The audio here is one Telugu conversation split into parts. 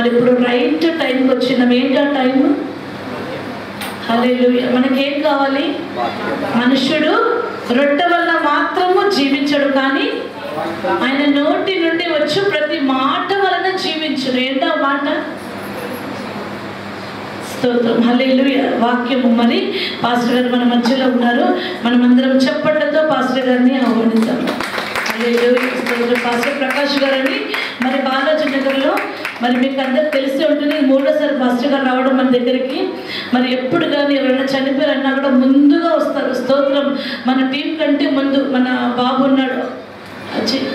మరి ఇప్పుడు రైట్ టైంకి వచ్చినాం. ఏంటి ఆ టైం? హల్లెలూయా. మనకేం కావాలి? మనుష్యుడు రొట్టె వల్ల మాత్రము జీవించడు, కానీ ఆయన నోటి నుండి వచ్చు ప్రతి మాట వలన జీవించడు. ఏంటో మాట? స్తోత్రం. హల్లెలూయా. వాక్యము. మరి పాస్టర్ గారు మన మధ్యలో ఉన్నారు. మనమందరం చప్పట్లతో పాస్టర్ గారిని ఆహ్వానిద్దాం. హల్లెలూయా. స్తోత్రం. పాస్టర్ ప్రకాష్ గారని మరి బాలాజీ నగర్లో, మరి మీకు అందరికి తెలిసి ఉంటుంది, మూడోసారి పాస్టర్ గారు రావడం మన దగ్గరికి. మరి ఎప్పుడు కానీ ఎవరైనా చనిపోయారన్నా కూడా ముందుగా వస్తారు. స్తోత్రం. మన టీం కంటే ముందు మన బాబు ఉన్నాడు, అర్జున్.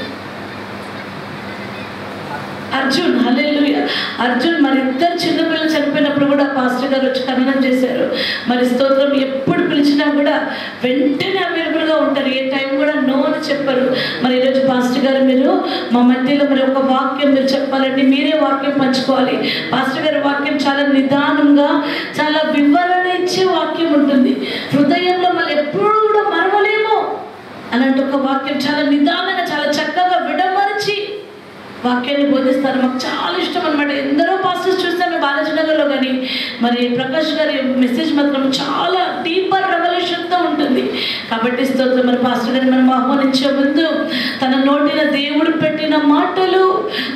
హల్లెలూయా. అర్జున్ మరి ఇద్దరు చిన్నపిల్లలు చనిపోయినప్పుడు కూడా పాస్టర్ గారు వచ్చి ఖననం చేశారు. మరి స్తోత్రం. ఎప్పుడు పిలిచినా కూడా వెంటనే అవైలబుల్గా ఉంటారు. ఏ టైం కూడా నో అని చెప్పరు. మరి ఈరోజు పాస్టర్ గారు మీరు మా మధ్యలో మరి ఒక వాక్యం మీరు చెప్పాలంటే మీరే వాక్యం పంచుకోవాలి. పాస్టర్ గారి వాక్యం చాలా నిదానంగా, చాలా వివరణ ఇచ్చే వాక్యం ఉంటుంది. హృదయంలో మళ్ళీ ఎప్పుడు కూడా మరవలేము అలాంటి ఒక వాక్యం చాలా నిదానంగా, చాలా చక్కగా విడమర్చి వాక్యాన్ని బోధిస్తారు. మాకు చాలా ఇష్టం అనమాట. ఎందరో పాస్టర్స్ చూస్తాను బాలాజీ నగర్లో, కానీ మరి ప్రకాష్ గారి మెసేజ్ మాత్రం చాలా డీపర్ రెవల్యూషన్తో ఉంటుంది. కాబట్టి స్తోత్రం. మరి పాస్టర్ గారిని మనం ఆహ్వానించే ముందు తన నోటిన దేవుడు పెట్టిన మాటలు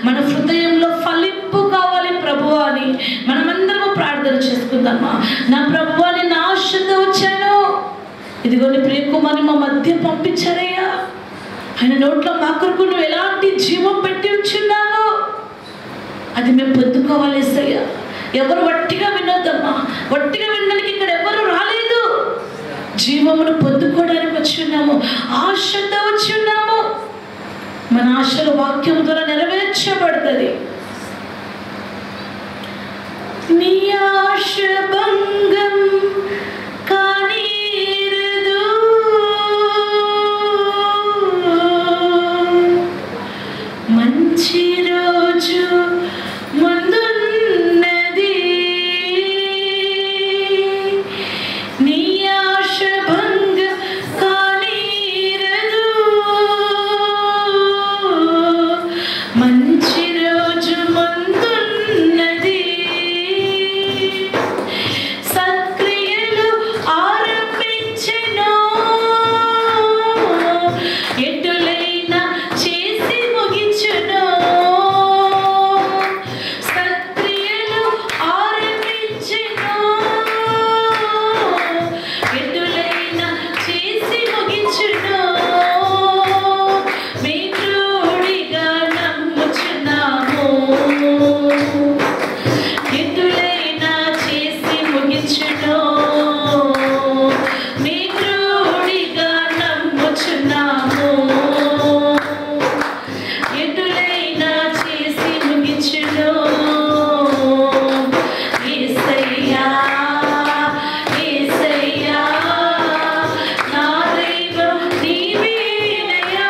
మన హృదయంలో ఫలింపు కావాలి ప్రభువా అని మనమందరము ప్రార్థన చేసుకుందామా. నా ప్రభువా, నేను ఆశతో వచ్చాను, ఇదిగో నీ ప్రియకుమార్ని మా మధ్య పంపించారయ్యా. ఆయన నోట్లో మా కొరకు నువ్వు ఎలాంటి జీవం పెట్టి ఉంచున్నావో అది మేము పొందుకోవాలి యేసయ్య. ఎవరు వట్టిగా వినొద్దమ్మా. వట్టిగా వినడానికి ఇక్కడ ఎవరు రాలేదు. జీవమును పొందుకోవడానికి వచ్చి ఉన్నాము, ఆశతో వచ్చి ఉన్నాము. మన ఆశలు వాక్యం ద్వారా నెరవేర్చబడుతుంది. నీ ఆశ భంగం కానీ మంచి రోజు ముందున్నది, నీ ఆశ భంగ కానీరదు. మంచి రోజు ముందున్నది, సత్క్రియలు ఆరంభించెను, ఎటులైనా చేసి ముగించును. సత్క్రియలు ఆరంభించెను, ఎటులైనా చేసి ముగించును. మిత్రుడిగా నమ్ముచున్నాము, ఎటులైనా చేసి ముగించును. మిత్రుడిగా నమ్ముచున్నాము, ఎటులైనా చేసి ముగించును. యేసయ్యా, యేసయ్యా, నా దైవం నీవేనయ్యా.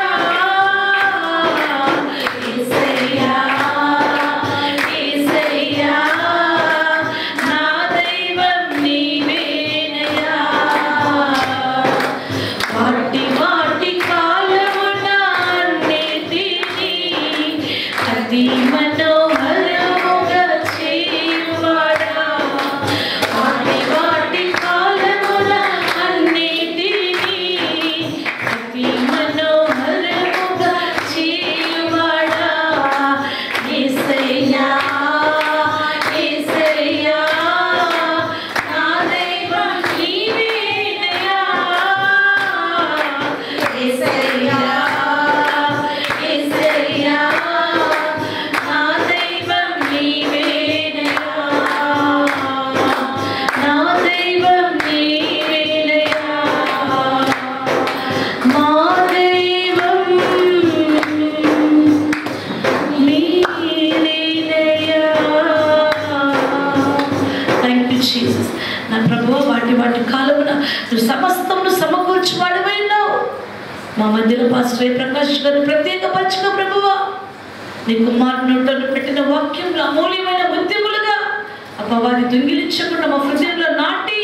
యేసయ్యా, యేసయ్యా, నా దైవం నీవేనయ్యా. వాటి వాటి కాలమున అన్నిటినీ అతి మనోహరముగా చేయువాడా. వాటి వాటి కాలమున అన్నిటినీ అతి మనోహరముగా చేయువాడా. యేసయ్యా, యేసయ్యా, నా దైవం నీవేనయ్యా. యేసయ్యా, యేసయ్యా, నా దైవం నీవేనయ్యా. నా దైవం నీవేనయ్యా. మా దైవం నీవేనయ్యా. Thank you Jesus. నా ప్రభువా, వాటి వాటి కాలమున నువ్వు సమస్తమును సమకూర్చువాడవైనావు. మా మధ్యలో పాస్టర్ ప్రకాష్ గారు ప్రత్యేకపరచుకో ప్రభువా. నీ కుమారుని నోట్లో పెట్టిన వాక్యంలో అమూల్యమైన ఉద్యములుగా అపవాది దొంగిలించకుండా మా హృదయంలో నాటి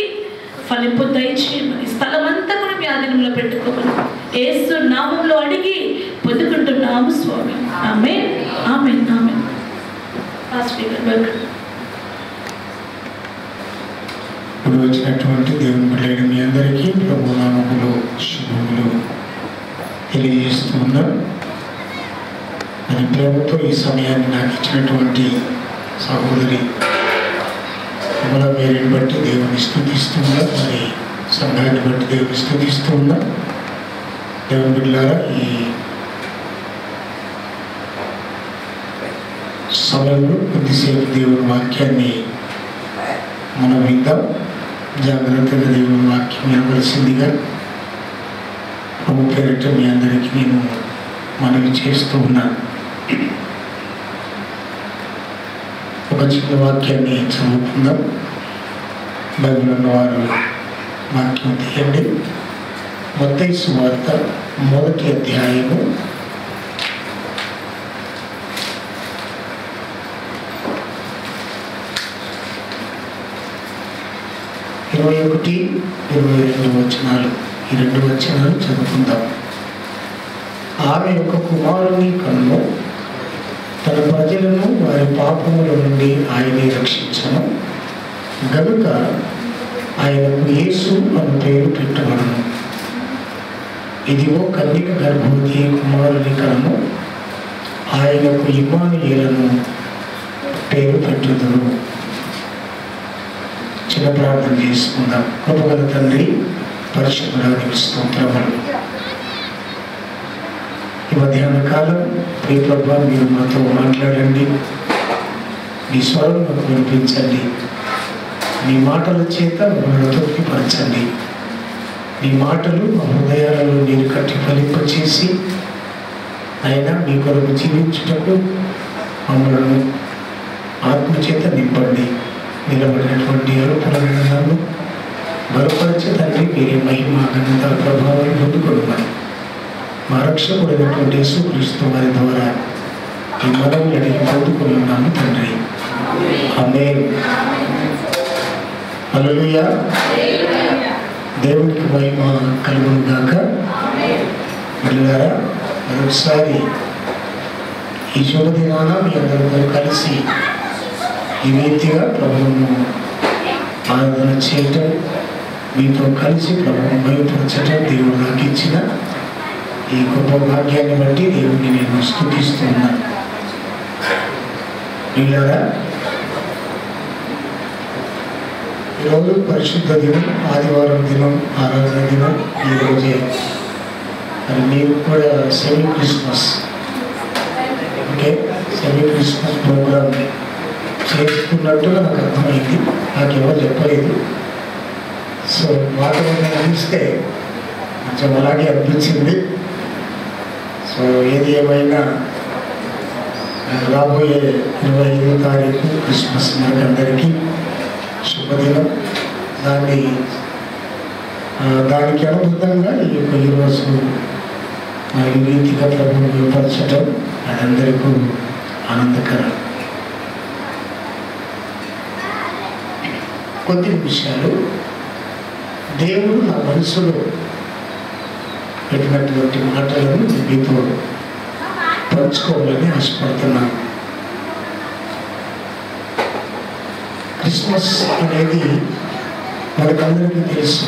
ఫలింపు దయచేయమని, స్థలం అంతా కూడా మీ ఆధీనంలో పెట్టుకోమని యేసు నామంలో అడిగి పొందుకుంటున్నాము స్వామి. ఆమేన్, ఆమేన్, ఆమేన్. ఇప్పుడు వచ్చినటువంటి దేవుని బిడ్డలైన మీ అందరికీ ప్రభు నామములో శుభములు తెలియజేస్తూ ఉన్నాం. మరి ప్రేమతో ఈ సమయాన్ని నాకు ఇచ్చినటువంటి సహోదరి మన వేరిని బట్టి దేవుని స్తుతిస్తూ ఉన్నాం. మరి సంఘాన్ని బట్టి దేవుని స్తుతిస్తూ ఉన్నాం. దేవుని బిడ్డలారా, ఈ సమయంలో కొద్దిసేపు దేవుని వాక్యాన్ని మనం విందాం. జాగ్రత్తగా దేవుని వాక్యం వినవలసిందిగా ప్రభు పేరిట మీ అందరికీ నేను మనవి చేస్తూ ఉన్నాను. ఒక చిన్న వాక్యాన్ని చదువుకుందాం. బైబిల్ ఉన్నవారు వాక్యం తీయండి. మత్తయి సువార్త 1వ అధ్యాయము 21, 22 వచనాలు. ఈ 2 వచనాలు చదువుకుందాం. ఆమె యొక్క కుమారుని కన్ను తన ప్రజలను వారి పాపముల నుండి ఆయనే రక్షించను గనుక ఆయనకు యేసు అను పేరు పెట్టబడును. ఇదిగో కన్యక గర్భవతి కుమారుని కన్ను ఆయనకు ఇమ్మానుయేలను పేరు పెట్టుదురు. చిన్న ప్రార్థన చేసుకుందాం. కృపగల తండ్రి, పరిశుద్ధుడానికి స్తోత్రములు. ఈ మధ్యాహ్న కాలం ప్రియ ప్రభువా, మీరు మాతో మాట్లాడండి. మీ స్వరం మాకు వినిపించండి. మీ మాటల చేత మమ్మల్ని తృప్తిపరచండి. మీ మాటలు మా హృదయాలలో నీరు కట్టి ఫలింపచేసి అయినా మీ కొరకు జీవించుటకు మమ్మల్ని ఆత్మచేత నింపండి. నిలబడినటువంటి అరుపులను బలపరిచే తండ్రి, మీరే మహిమ ఘనత ప్రభావాన్ని పొందుకున్నాను. మా రక్షకుడైనటువంటి యేసుక్రీస్తు వారి ద్వారా ఈ మనల్ని అడిగి పొందుకున్నాను తండ్రి. ఆమేన్. హల్లెలూయా. దేవునికి మహిమ కలుగును గాక. పిల్లలారా, మరొకసారి ఈ శుభదినాన మీ అందరూ కలిసి ఈ రీతిగా ప్రభువును ఆరాధన చేయటం, మీతో కలిసి ప్రభువును మహిమపరచటం దేవుడు నాకు ఇచ్చిన ఈ గొప్ప భాగ్యాన్ని బట్టి దేవుడిని నేను స్తుతిస్తున్నాను. పిల్లలారా, ఈరోజు పరిశుద్ధ దినం, ఆదివారం దినం, ఆరాధన దినం. ఈరోజే మరి మీరు కూడా semi Christmas, okay, semi Christmas programme చేసుకున్నట్టుగా నాకు అర్థమైంది. నాకెవరు చెప్పలేదు. సో వాతావరణం చూస్తే కొంచెం అలాగే అనిపించింది. సో ఏది ఏమైనా రాబోయే 25వ తారీఖు క్రిస్మస్ మనకందరికీ శుభదినం. దానికి అనుబంధంగా ఈరోజు ఈ రీతిగా ప్రభువును వివరించడం అదందరికీ ఆనందకరం. కొద్ది విషయాలు దేవుడు నా మనసులో పెట్టినటువంటి మాటలను మీతో పంచుకోవాలని ఆశపడుతున్నాను. క్రిస్మస్ అనేది మనకందరికీ తెలుసు.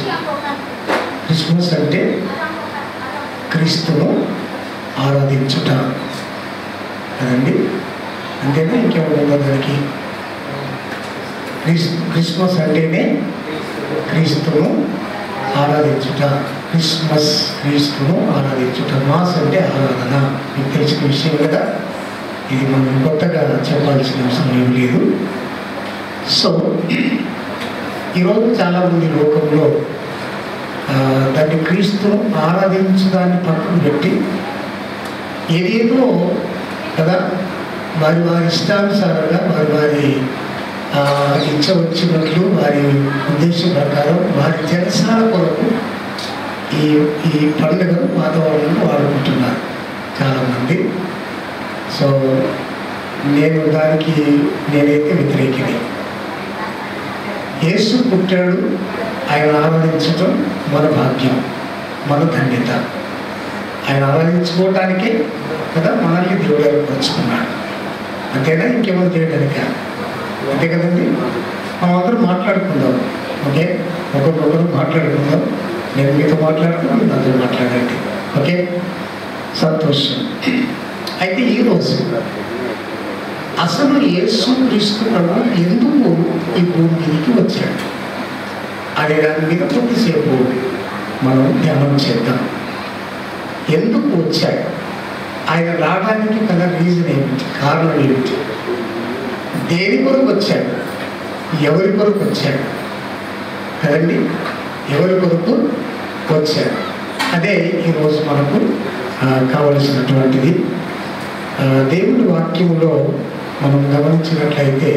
క్రిస్మస్ అంటే క్రీస్తును ఆరాధించుట కదండి. అంతేనా? ఇంకేమన్నా దానికి? క్రిస్మస్ అంటేనే క్రీస్తును ఆరాధించుట. క్రిస్మస్ క్రీస్తును ఆరాధించుట. మాస్ అంటే ఆరాధన. మీకు తెలిసిన విషయం కదా. ఇది మనం కొత్తగా చెప్పాల్సిన అవసరం ఏమి లేదు. సో ఈరోజు చాలామంది లోకంలో దాన్ని క్రీస్తును ఆరాధించడాన్ని పక్కన పెట్టి ఏదేదో కదా వారి ఇష్టానుసారంగా వారి ఇచ్చ వచ్చినట్లు వారి ఉద్దేశం ప్రకారం వారి జనసాల కొరకు ఈ పండుగను వాతావరణం వాడుకుంటున్నారు చాలామంది. సో నేనైతే వ్యతిరేకిని. యేసు పుట్టాడు, ఆయన ఆరాధించడం మన భాగ్యం, మన ధన్యత. ఆయన ఆరాధించుకోవటానికే కదా మనల్ని దేవుడు ఏర్పరచుకున్నాడు. అంతేనా? ఇంకేమైనా చేయడానిక? అంతే కదండి. మనం అందరం మాట్లాడుకుందాం. ఓకే, ఒక్కొక్కరు మాట్లాడుకుందాం. నేను మీతో మాట్లాడుతున్నాను, మీరు అందరూ మాట్లాడండి. ఓకే, సంతోషం. అయితే ఈరోజు అసలు యేసుక్రీస్తు ప్రభువు ఎందుకు ఈ భూమి మీదకి వచ్చాడు అనే దాని మీద కొద్దిసేపు మనం ధ్యానం చేద్దాం. ఎందుకు వచ్చాడు, ఆయన రావడానికి గల రీజన్ ఏమిటి, కారణం ఏమిటి, దేని కొరకు వచ్చాడు, ఎవరి కొరకు వచ్చాడు కదండి, ఎవరి కొరకు వచ్చాడు, అదే ఈరోజు మనకు కావలసినటువంటిది. దేవుడి వాక్యములో మనం గమనించినట్లయితే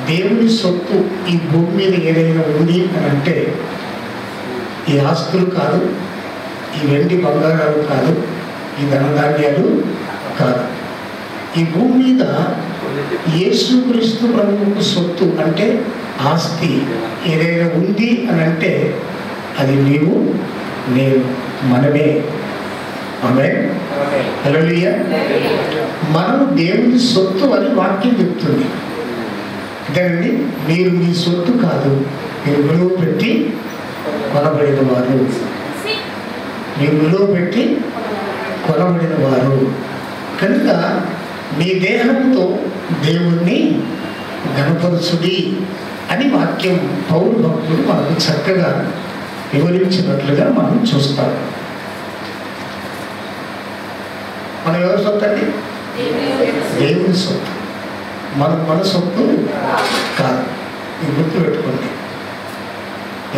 దేవుని సొత్తు ఈ భూమి మీద ఏదైనా ఉంది అని అంటే ఈ ఆస్తులు కాదు, ఈ వెండి బంగారాలు కాదు, ఈ ధనధాన్యాలు కాదు. ఈ భూమి మీద యేసుక్రీస్తు ప్రభువుకు సొత్తు అంటే ఆస్తి ఏదైనా ఉంది అని అంటే అది నీవు, నేను, మనమే. ఆమేన్. హల్లెలూయా. మనము దేవుని సొత్తు అని వాక్యం చెప్తుంది. అంతేనండి. మీరు మీ సొత్తు కాదు, మీరు విలువ పెట్టి కొనబడిన వారు, మీరు విలువ పెట్టి కొనబడిన వారు కనుక మీ దేహంతో దేవుణ్ణి గణపరచుడి అని వాక్యం పౌరు భక్తులు మనకు చక్కగా వివరించినట్లుగా మనం చూస్తాం. మనం ఎవరి సొత్తు అండి? దేవుని సొత్తు. మన సొత్తు కాదు. ఇది గుర్తుపెట్టుకోండి.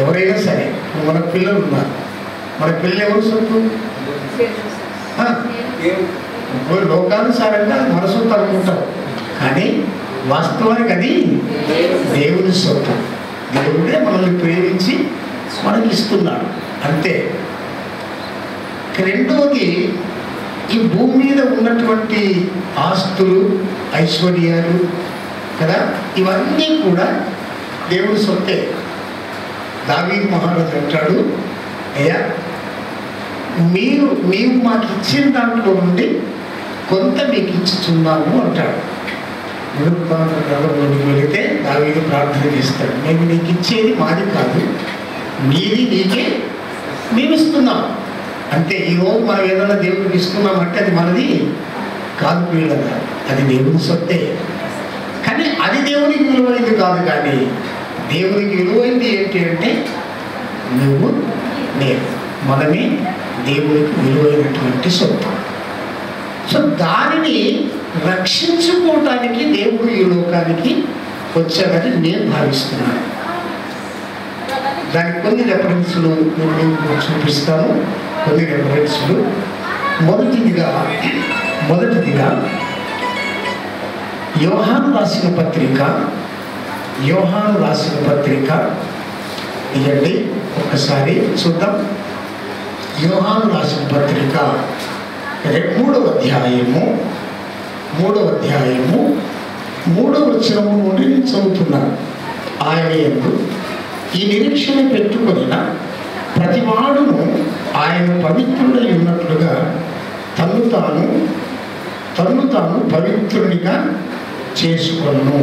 ఎవరైనా సరే, మన పిల్లలు ఉన్నారు, మన పిల్లలు ఎవరి సొత్తు? లోకానుసారంగా మన సొత్తు అనుకుంటాం, కానీ వాస్తవానికి అది దేవుని సొత్తు. దేవుడే మనల్ని ప్రేమించి మనకి ఇస్తున్నాడు, అంతే. రెండవది, ఈ భూమి మీద ఉన్నటువంటి ఆస్తులు, ఐశ్వర్యాలు కదా, ఇవన్నీ కూడా దేవుని సొత్తే. దావీదు మహారాజు అంటాడు, అయ్యా నీవు మాకు ఇచ్చిన దాంట్లో నుండి కొంత మీకు ఇచ్చుచున్నాము అంటాడు. గ్రంథంలోకి వెళితే దావీదు ప్రార్థన చేస్తాడు, మేము నీకు ఇచ్చేది మాది కాదు, నీది నీకే మేము ఇస్తున్నాం. అంటే ఈరోజు మనం ఏదైనా దేవుడికి ఇస్తున్నామంటే అది మనది కాదు పిల్లగా, అది దేవుని సొత్తే. కానీ అది దేవునికి విలువైంది కాదు. కానీ దేవునికి విలువైంది ఏంటి అంటే నువ్వు, నేను, మనమే దేవునికి విలువైనటువంటి సొత్తు. సో దానిని రక్షించుకోవటానికి దేవుడు ఈ లోకానికి వచ్చాడని నేను భావిస్తున్నాను. దానికి కొన్ని రెఫరెన్స్లు నేను చూపిస్తాను. కొన్ని రెఫరెన్స్లు. మొదటిదిగా యోహాను రాసిన పత్రిక ఇదండి, ఒకసారి చూద్దాం. యోహాను రాసిన పత్రిక 3వ అధ్యాయము 3వ వచనము నుండి నేను చదువుతున్నాను. ఆయన యందు ఈ నిరీక్షణ పెట్టుకొనిన ప్రతివాడును ఆయన పవిత్రుడై ఉన్నట్లుగా తన్ను తాను పవిత్రునిగా చేసుకొను.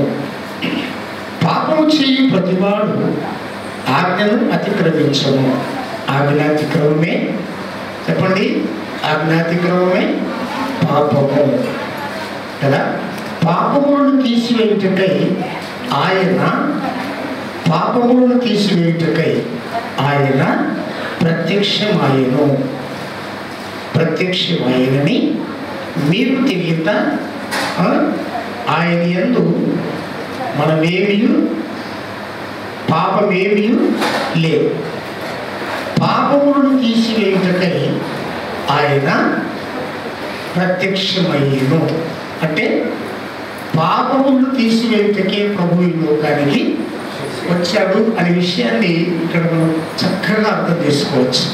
పాపము చేయు ప్రతివాడు ఆజ్ఞను అతిక్రమించను. ఆజ్ఞాతిక్రమమే, చెప్పండి, ఆజ్ఞాతిక్రమమే పాపము కదా. పాపములను తీసివేయుటకై ఆయన ప్రత్యక్షమాయనని మీరు తెలియక ఆయన యందు పాపమేమీ లేదు. పాపములను తీసివేయుటకై ఆయన ప్రత్యక్షమయ్యను. అంటే పాపములను తీసివేయుటకే ప్రభు ఈ లోకానికి వచ్చాడు అనే విషయాన్ని ఇక్కడ మనం చక్కగా అర్థం చేసుకోవచ్చు.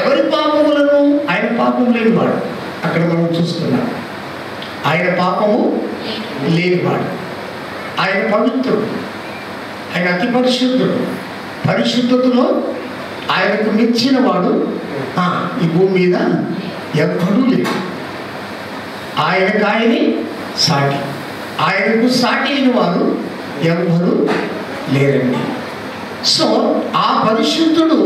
ఎవరి పాపములను? ఆయన పాపం లేనివాడు. అక్కడ మనం చూస్తున్నాం, ఆయన పాపము లేనివాడు, ఆయన పవిత్రుడు, ఆయన అతి పరిశుద్ధుడు. పరిశుద్ధతలో ఆయనకు మించిన వాడు ఈ భూమి మీద ఎవ్వడూ లేడు. ఆయనకాయని సాటి, ఆయనకు సాటి అయిన వారు ఎవరు లేరండి. సో ఆ పరిశుద్ధుడు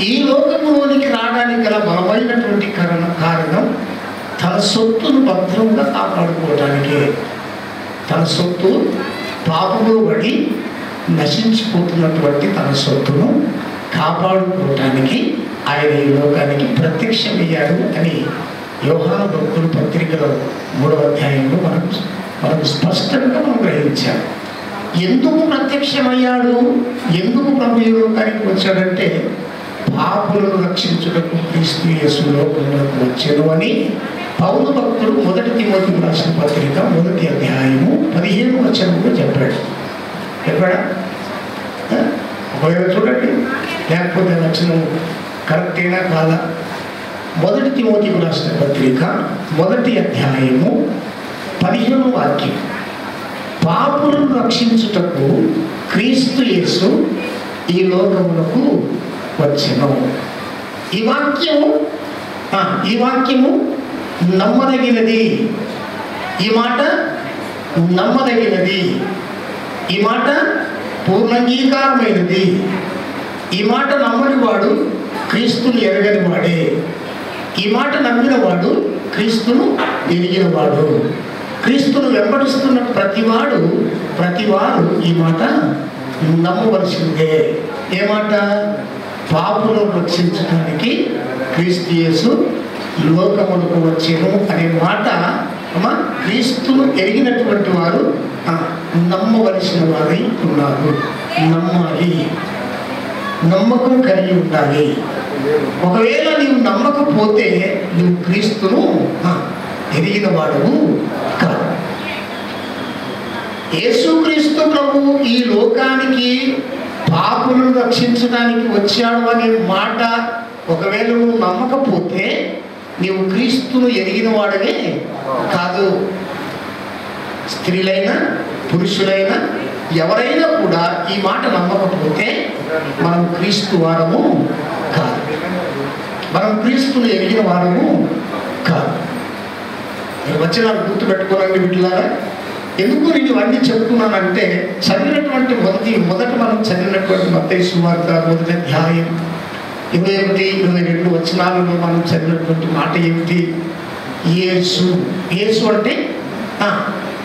ఈ లోకములోనికి రావడానికి గల బలమైనటువంటి కారణం తన సొత్తును భద్రంగా కాపాడుకోవడానికే. తన సొత్తు పాపములో పడి నశించిపోతున్నటువంటి తన సొత్తును కాపాడుకోవటానికి ఆయన ఈ లోకానికి ప్రత్యక్షమయ్యాడు అని యోహాను భక్తుల పత్రికలో 3వ అధ్యాయంలో మనకు స్పష్టంగా మనం గ్రహించాం. ఎందుకు ప్రత్యక్షమయ్యాడు, ఎందుకు ప్రభు ఈ లోకానికి వచ్చాడంటే పాపులను రక్షించుటకు క్రీస్తు యేసు లోకంలోకి వచ్చాడు అని పౌలు భక్తుడు 1 తిమోతికి రాసిన పత్రిక 1వ అధ్యాయము 15వ వచనంలో చెప్పాడు. చెప్పాడా? ఒకవేళ చూడండి, లేకపోతే వచనం కరెక్టేనా కాదా? 1 తిమోతికి రాసిన పత్రిక 1వ అధ్యాయము 15వ వాక్యం, పాపులను రక్షించుటకు క్రీస్తు యేసు ఈ లోకమునకు వచ్చెను. ఈ వాక్యము నమ్మదగినది. ఈ మాట నమ్మదగినది. ఈ మాట పూర్ణంగీకారమైనది. ఈ మాట నమ్మని వాడు క్రీస్తును ఎరగని వాడే. ఈ మాట నమ్మిన వాడు క్రీస్తును ఎరిగిన వాడు. క్రీస్తును వెంబడిస్తున్న ప్రతివారు ఈ మాట నమ్మవలసిందే. ఏ మాట? పాపులను రక్షించడానికి క్రీస్తు యేసు లోకములకు వచ్చెను అనే మాట క్రీస్తును ఎరిగినటువంటి వారు నమ్మవలసిన వారై ఉన్నారు. నమ్మాలి, నమ్మకం కలిగి ఉండాలి. ఒకవేళ నీవు నమ్మకపోతే నువ్వు క్రీస్తును ఎరిగిన వాడవు కాదు. యేసుక్రీస్తు ప్రభువు ఈ లోకానికి పాపులను రక్షించడానికి వచ్చాడు అనే మాట ఒకవేళ నువ్వు నమ్మకపోతే నీవు క్రీస్తును ఎరిగిన వాడవే కాదు. స్త్రీలైనా పురుషులైనా ఎవరైనా కూడా ఈ మాట నమ్మకపోతే మనం క్రీస్తు వారము కాదు, మనం క్రీస్తును ఎరిగిన వారము కాదు. వచనాలు గుర్తుపెట్టుకోవాలండి బిడ్డలారా. ఎందుకు నేను ఇవన్నీ చెప్తున్నానంటే చదివినటువంటి మొదట మనం చదివినటువంటి మత్తయి సువార్త 1వ అధ్యాయం 21, 22 వచనాలలో మనం చదివినటువంటి మాట ఏమిటి? యేసు అంటే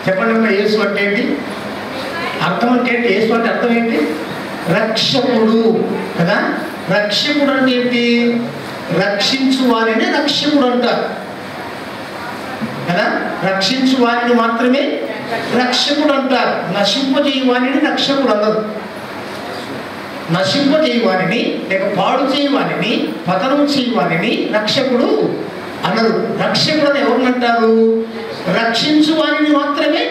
చెప్పండి అమ్మా, యేసు అంటే ఏంటి? అర్థం అంటే ఏంటి? యేసు అంటే అర్థం ఏంటి? రక్షకుడు కదా. రక్షకుడు అంటే ఏంటి? రక్షించు వారిని రక్షకుడు అంటారు కదా. రక్షించు వారిని మాత్రమే రక్షకుడు అంటారు. నశింపజేయ వారిని రక్షకుడు అన్నారు. నశింపజేయ వారిని లేక పాడు చేయవారిని, పతనం చేయవారిని రక్షకుడు అన్నారు. రక్షకుడు అని ఎవరినంటారు? రక్షించు వారిని మాత్రమే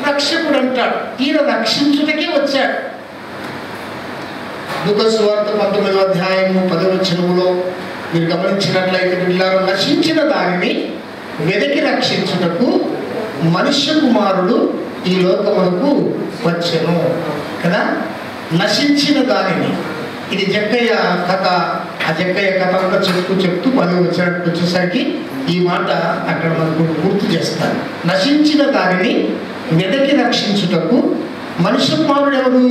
రక్షకుడు అంటాడు. ఈయన రక్షించుటకే వచ్చాడు. లూకా సువార్త 19వ అధ్యాయము 10వ వచనములో మీరు గమనించినట్లయితే బిడ్డలారా, నశించిన దానిని వెదకి రక్షించుటకు మనుష్య కుమారుడు ఈ లోకమునకు వచ్చెను కదా. నశించిన దానిని, ఇది జక్కయ్య కథ. ఆ జక్కయ్య కథ అంతా చెప్తూ 10వ వచనానికి వచ్చేసరికి ఈ మాట అక్కడ మనకు గుర్తు చేస్తారు. నశించిన దానిని వెదకి రక్షించుటకు మనుష్య కుమారుడు ఎవరు?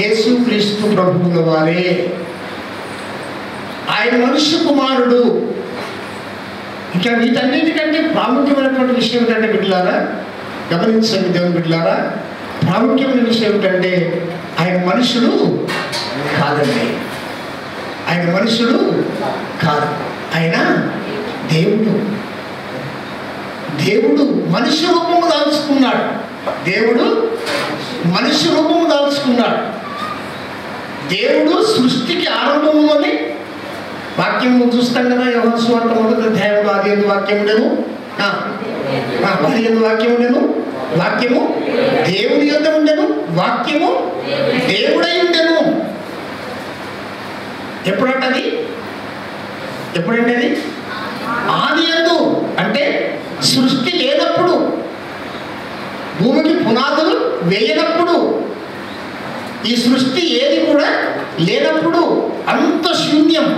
యేసుక్రీస్తు ప్రభువుల వారే. ఆయన మనుష్య కుమారుడు. ఇంకా వీటన్నిటికంటే ప్రాముఖ్యమైనటువంటి విషయం ఏంటంటే బిడ్డలారా, గమనించండి దేవుని బిడ్డలారా, ప్రాముఖ్యమైన విషయం ఏంటంటే ఆయన మనుషుడు కాదండి. ఆయన మనుషుడు కాదు, ఆయన దేవుడు. దేవుడు మనుష్య రూపము దాల్చుకున్నాడు. దేవుడు మనుష్య రూపము దాల్చుకున్నాడు. దేవుడు సృష్టికి ఆరంభంలోనే వాక్యం చూస్తాం కదా. యోహాను సువార్త 1వ అధ్యాయంలో ఆదియందు వాక్యం ఉండెను, ఆదియందు వాక్యం ఉండెను, వాక్యము దేవుని యొద్ద ఉండెను, వాక్యము దేవుడై ఉండెను. ఎప్పుడంటది? ఎప్పుడంటే అది ఆదియందు అంటే సృష్టి లేనప్పుడు, భూమికి పునాదులు వేయనప్పుడు, ఈ సృష్టి ఏది కూడా లేనప్పుడు, అంత శూన్యం.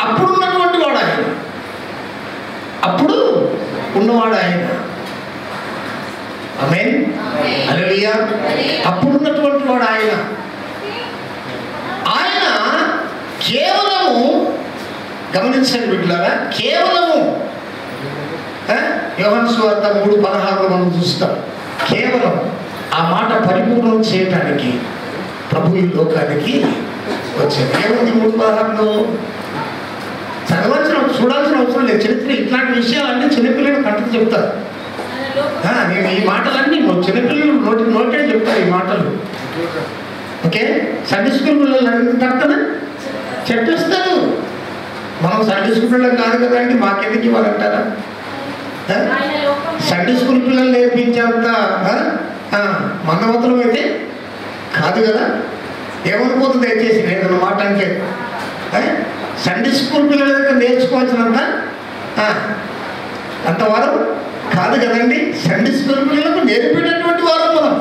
అప్పుడున్నటువంటి వాడు ఆయన. ఉన్నవాడు ఆయన. ఆమేన్, హల్లెలూయా. అప్పుడున్నటువంటి వాడు ఆయన. ఆయన కేవలము, గమనించండి బిడ్డలారా, కేవలము యోహాను సువార్త 3:16 మనం చూస్తాం. కేవలం ఆ మాట పరిపూర్ణం చేయటానికి ప్రభు ఈ లోకానికి వచ్చాడు. ఏముంది 3:16లో? చదవాల్సిన చూడాల్సిన అవసరం లేదు. చరిత్ర ఇట్లాంటి విషయాలన్నీ చిన్నపిల్లలు కంటకు చెప్తారు. నేను ఈ మాటలన్నీ చిన్నపిల్లలు నోటే చెప్తారు ఈ మాటలు. ఓకే, సండే స్కూల్ పిల్లలు అడుగుతారు కదా, చెప్పేస్తారు. మనం సండే స్కూల్ పిల్లలు కాదు కదండి, మాకెందుకు ఇవ్వాలి అంటారా? సండే స్కూల్ పిల్లలు నేర్పించేంత మందవంతులం అయితే కాదు కదా. ఏమనుకోతుంది దయచేసి నేను మాట అంటే, సండే స్కూల్ పిల్లల దగ్గర నేర్చుకోవాల్సినంత అంతవారం కాదు కదండి. సండే స్కూల్ పిల్లలకు నేర్పేటటువంటి వారం మనం.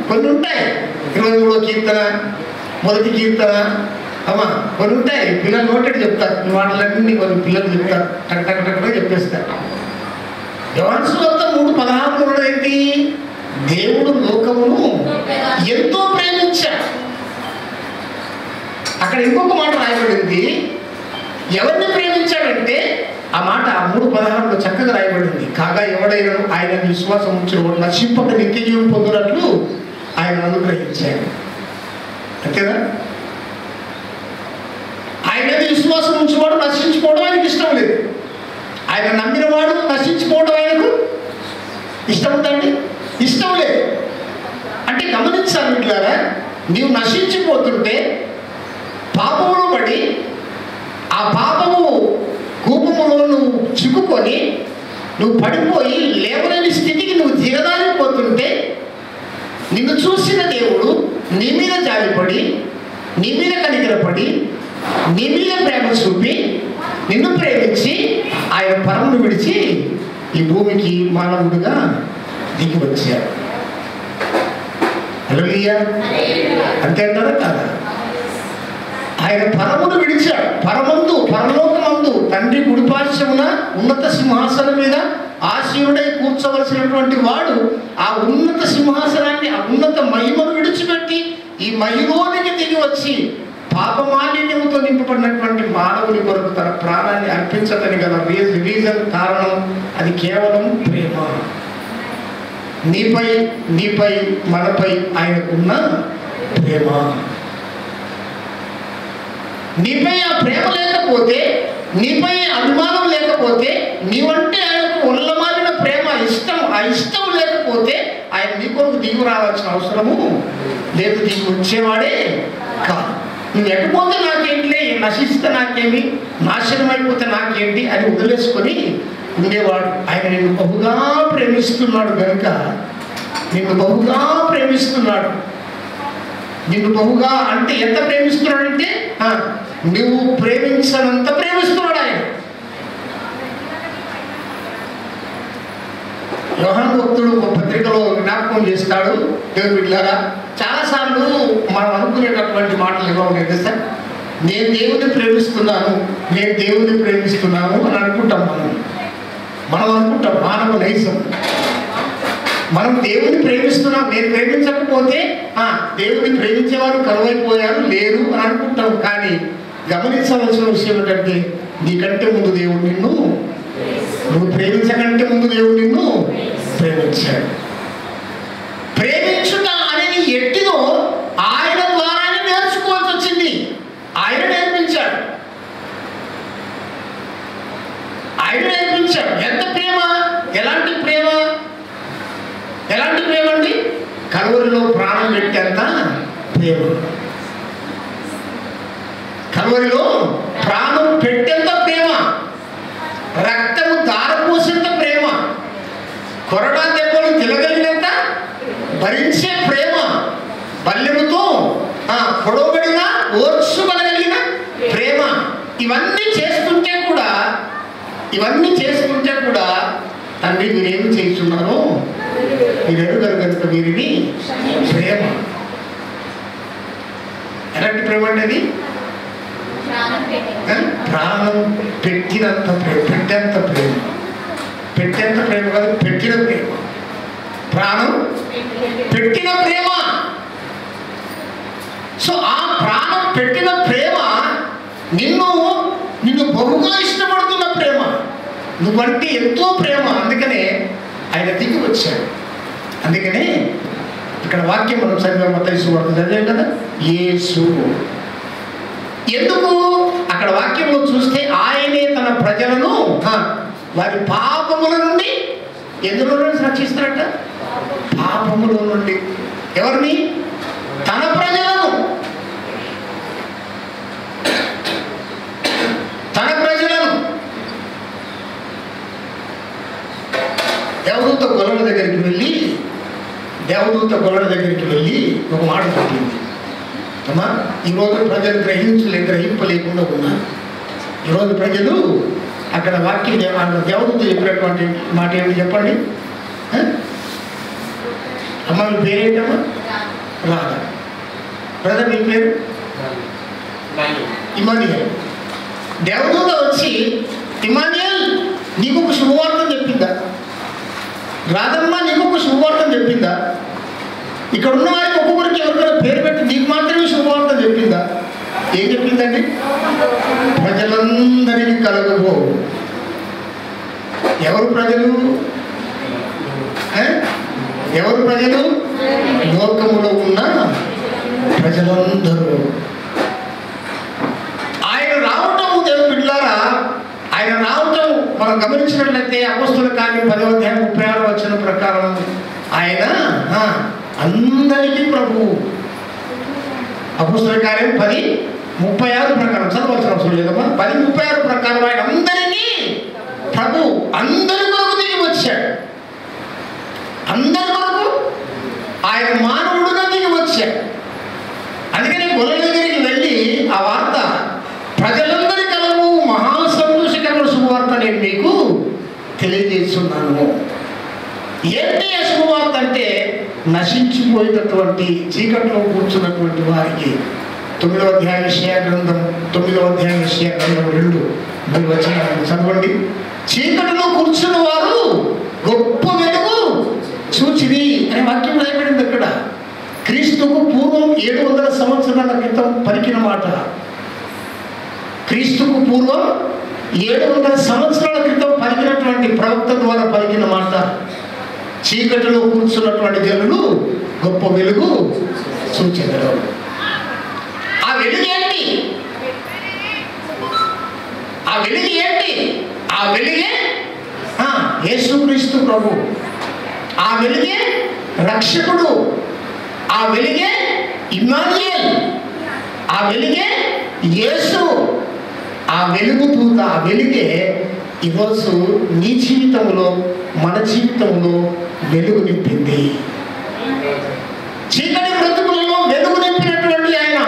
కొన్ని ఉంటాయి, 23వ కీర్తన, 1వ కీర్తన, అమ్మా కొన్ని ఉంటాయి. పిల్లలు నోటెడ్ చెప్తారు ఈ మాటలన్నీ, కొన్ని పిల్లలు చెప్తారు, టక్ టక్ టక్ చెప్పేస్తారు. యోహాను సువార్త 3:16 ఏంటి? దేవుడు లోకమును ఎంతో ప్రేమించాడు. అక్కడ ఇంకొక మాట రాయబడింది. ఎవరిని ప్రేమించాడంటే ఆ మాట 3:16 చక్కగా రాయబడింది. కాగా ఎవడైనా ఆయన విశ్వాసం ఉంచేవాడు నశింపక నిత్య జీవం పొందినట్లు ఆయన అనుగ్రహించాడు. అంతేనా? ఆయన విశ్వాసం ఉంచేవాడు నశించుకోవడం ఆయనకు ఇష్టం లేదు. ఆయన నమ్మిన వాడు నశించుకోవడం ఆయనకు ఇష్టం ఉందండి? ఇష్టం లేదు. అంటే గమనించాలి ఇట్లారా, నీవు నశించిపోతుంటే పాపములో పడి ఆ పాపము కూపములో నువ్వు చిక్కుకొని నువ్వు పడిపోయి లేవలేని స్థితికి నువ్వు దిగదారిపోతుంటే నిన్ను చూసిన దేవుడు నీ మీద జాలిపడి, నీ మీద కనికరపడి, నీ మీద ప్రేమ చూపి, నిన్ను ప్రేమించి ఆయన పరమును విడిచి ఈ భూమికి మానవుడుగా దిగి వచ్చాడు. హల్లెలూయా. అంతే అంటారా కాదా? ఆయన పరమును విడిచాడు. పరలోకమందు తండ్రి కుడిపార్శ్వమున ఉన్నత సింహాసనం మీద ఆసీనుడై కూర్చోవలసినటువంటి వాడు ఆ ఉన్నత సింహాసనాన్ని, ఆ ఉన్నత మహిమను విడిచిపెట్టి ఈ మహిమలోనికి దిగి వచ్చి పాపమాలిన్యముతో నింపబడినటువంటి మానవుని కొరకు తన ప్రాణాన్ని అర్పించదని గల రీజన్, కారణం అది కేవలం ప్రేమ. నీపై మనపై ఆయనకున్న ప్రేమ. నీపై ఆ ప్రేమ లేకపోతే, నీపై అభిమానం లేకపోతే, నీవంటే ఆయనకు ఉల్లమాలిన ప్రేమ, ఇష్టం, ఆ ఇష్టం లేకపోతే ఆయన నీ కొరకు దిగి రావాల్సిన అవసరము లేదు. దిగి వచ్చేవాడే కాదు. నువ్వు ఎకపోతే నాకేంటిలే, నశిస్తే నాకేమి, నాశనం అయిపోతే నాకేంటి అని వదిలేసుకొని ఉండేవాడు. ఆయన నిన్ను బహుగా ప్రేమిస్తున్నాడు కనుక, నిన్ను బహుగా ప్రేమిస్తున్నాడు. నిన్ను బహుగా అంటే ఎంత ప్రేమిస్తున్నాడంటే నువ్వు ప్రేమించనంత ప్రేమిస్తున్నాడు ఆయన. యోహాను భక్తుడు ఒక పత్రికలో జ్ఞాపకం చేస్తాడు. దేవుని బిడ్డలారా, చాలాసార్లు మనం అనుకునేటటువంటి మాటలు ఎలా ఉన్నాయి కదా సార్, నేను దేవుని ప్రేమిస్తున్నాను అని అనుకుంటాం. మనం అనుకుంటాం, మానవ నైజం. మనం దేవుని ప్రేమిస్తున్నాం, నేను ప్రేమించకపోతే దేవుని ప్రేమించేవారు కరువైపోయారు లేరు అని అనుకుంటాం. కానీ గమనించవలసిన విషయం ఏంటంటే, నీకంటే ముందు దేవుడు నిన్ను, నువ్వు ప్రేమించకంటే ముందు దేవుడు నిన్ను ప్రేమించాడు. ప్రేమించుట అనేది ఎట్టిదో ఆయన ద్వారానే నేర్చుకోవాల్సి వచ్చింది. ఆయన నేర్పించాడు. ఎంత ప్రేమ, ఎలాంటి ప్రేమ అండి? కలువరిలో ప్రాణం పెట్టేంత ప్రేమ. కలువరిలో ప్రాణం పెట్టేంత ప్రేమ, రక్తము దారపోసేంత ప్రేమ, కొరడా దెబ్బలు తిరగలిగినంత భరించే ప్రేమ, బల్యముతో పొడవబడిన ఓర్చుకోగలిగిన ప్రేమ. ఇవన్నీ చేస్తుంటే కూడా తండ్రి మీరేమి చేస్తున్నారో మీరు ఎరుగరు కనుక వీరిని ప్రేమ. ఎలాంటి ప్రేమ అంటే ప్రాణం పెట్టినంత ప్రేమ, పెట్టేంత ప్రేమ. పెట్టేంత ప్రేమ కాదు, పెట్టిన ప్రేమ. ప్రాణం పెట్టిన ప్రేమ. సో ఆ ప్రాణం పెట్టిన ప్రేమ నిన్ను బహుగా ఇష్టపడుతున్న ప్రేమ, నువ్వంటే ఎంతో ప్రేమ. అందుకనే ఆయన దిగి వచ్చాడు. అందుకనే ఇక్కడ వాక్యం మనం చదివా, మత్తయి సువార్త చదివాం కదా, యేసు. ఎందుకు అక్కడ వాక్యంలో చూస్తే ఆయనే తన ప్రజలను వారి పాపముల నుండి ఎందులో నుండి రక్షిస్తారట? పాపముల నుండి. ఎవరిని? తన ప్రజలను. తన ప్రజలను. దేవదూత గొల్లల దగ్గరికి వెళ్ళి ఒక మాట చెప్పింది. అమ్మా, ఈరోజు ప్రజలు గ్రహింపలేకుండా ఉన్నారు. ఈరోజు ప్రజలు అక్కడ వాక్యం దేవదూత చెప్పినటువంటి మాట ఏమిటి చెప్పండి? అమ్మ మీ పేరేంటమ్మా? రాధా. బ్రదర్ మీ పేరు? ఇమానియల్. దేవదూత వచ్చి, ఇమానియల్ నీకు ఒక శుభవార్తను చెప్పిందా? రాధమ్మ నీకు ఒక శుభవార్తను చెప్పిందా? ఇక్కడ ఉన్న వారికి ఒక్కొక్కరికి ఎవరికైనా పేరు పెట్టి నీకు మాత్రమే శుభవార్తను చెప్పిందా? ఏం చెప్పిందండి? ప్రజలందరికీ కలగబో. ఎవరు ప్రజలు? ఎవరు ప్రజలు? లోకములో ఉన్న ప్రజలందరూ. ఆయన రావటం, దేవుని బిడ్డలారా, ఆయన రావటం మనం గమనించినట్లయితే అపోస్తుల కార్యం 10వ అధ్యాయం 36వ వచనం ప్రకారం ఆయన అందరికీ ప్రభువు. అపోస్తుల కార్యం 10:36 ప్రకారం చదవలసిన అవసరం లేదమ్మా. 10:36 ప్రకారం ఆయన అందరికీ ప్రభు, అందరి కొరకు దిగి వచ్చాడు. అందరి కొరకు ఆయన మానవుడుగా దిగి వచ్చాడు. అందుకని గొల్లల దగ్గరికి వెళ్ళి ఆ వార్త, ప్రజలందరి కలవు మహాసంతోషకరమైన శుభవార్త నేను మీకు తెలియజేస్తున్నాను. ఏంటి ఆ శుభవార్త అంటే, నశించిపోయినటువంటి చీకట్లో కూర్చున్నటువంటి వారికి 9వ అధ్యాయం యెషయా గ్రంథం 2 వచనాలు చదవండి. చీకటిలో కూర్చున్న వారు గొప్ప వెలుగు చూచిరి అనే వాక్యం రాయబడింది అక్కడ. క్రీస్తుకు పూర్వం 700 సంవత్సరాల క్రితం పలికిన మాట. క్రీస్తుకు పూర్వం 700 సంవత్సరాల క్రితం పలికినటువంటి ప్రవక్త ద్వారా పలికిన మాట. చీకటిలో కూర్చున్నటువంటి జనులు గొప్ప వెలుగు చూచెదరు. ఆ వెలుగు ఏంటి? ఆ వెలుగు ఏంటి? ఆ వెలుగే యేసుక్రీస్తు ప్రభు. ఆ వెలుగే రక్షకుడు. ఆ వెలుగే ఇమ్మానుయేల్. ఆ వెలుగే యేసు. ఆ వెలుగు దూత. ఆ వెలుగే ఈరోజు నీ జీవితంలో, మన జీవితంలో వెలుగు నింపింది. చీకటి బ్రతుకులలో వెలుగు నింపినటువంటి ఆయన,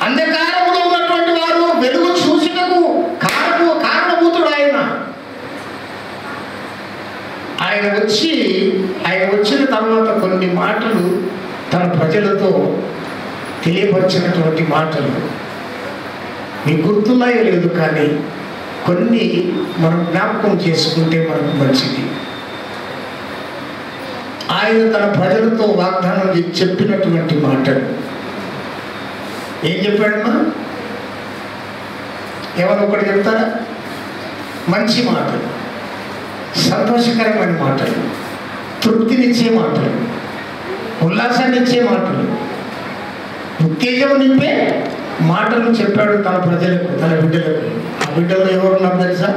అంధకారంలో ఉన్నటువంటి వారు వెలుగు చూసినకు కారణభూతుడు ఆయన. ఆయన వచ్చిన తర్వాత కొన్ని మాటలు తన ప్రజలతో తెలియపరిచినటువంటి మాటలు మీకు గుర్తున్నాయో లేదు, కానీ కొన్ని మనం జ్ఞాపకం చేసుకుంటే మనకు మంచిది. ఆయన తన ప్రజలతో వాగ్దానం చెప్పినటువంటి మాటలు ఏం చెప్పాడమ్మా? ఎవరు ఒకటి చెప్తారా? మంచి మాటలు, సంతోషకరమైన మాటలు, తృప్తినిచ్చే మాటలు, ఉల్లాసాన్ని ఇచ్చే మాటలు, ఉత్తేజం నింపే మాటలు చెప్పాడు తన ప్రజలకు, తన బిడ్డలకు. ఆ బిడ్డలు ఎవరున్నారు తెలుసా?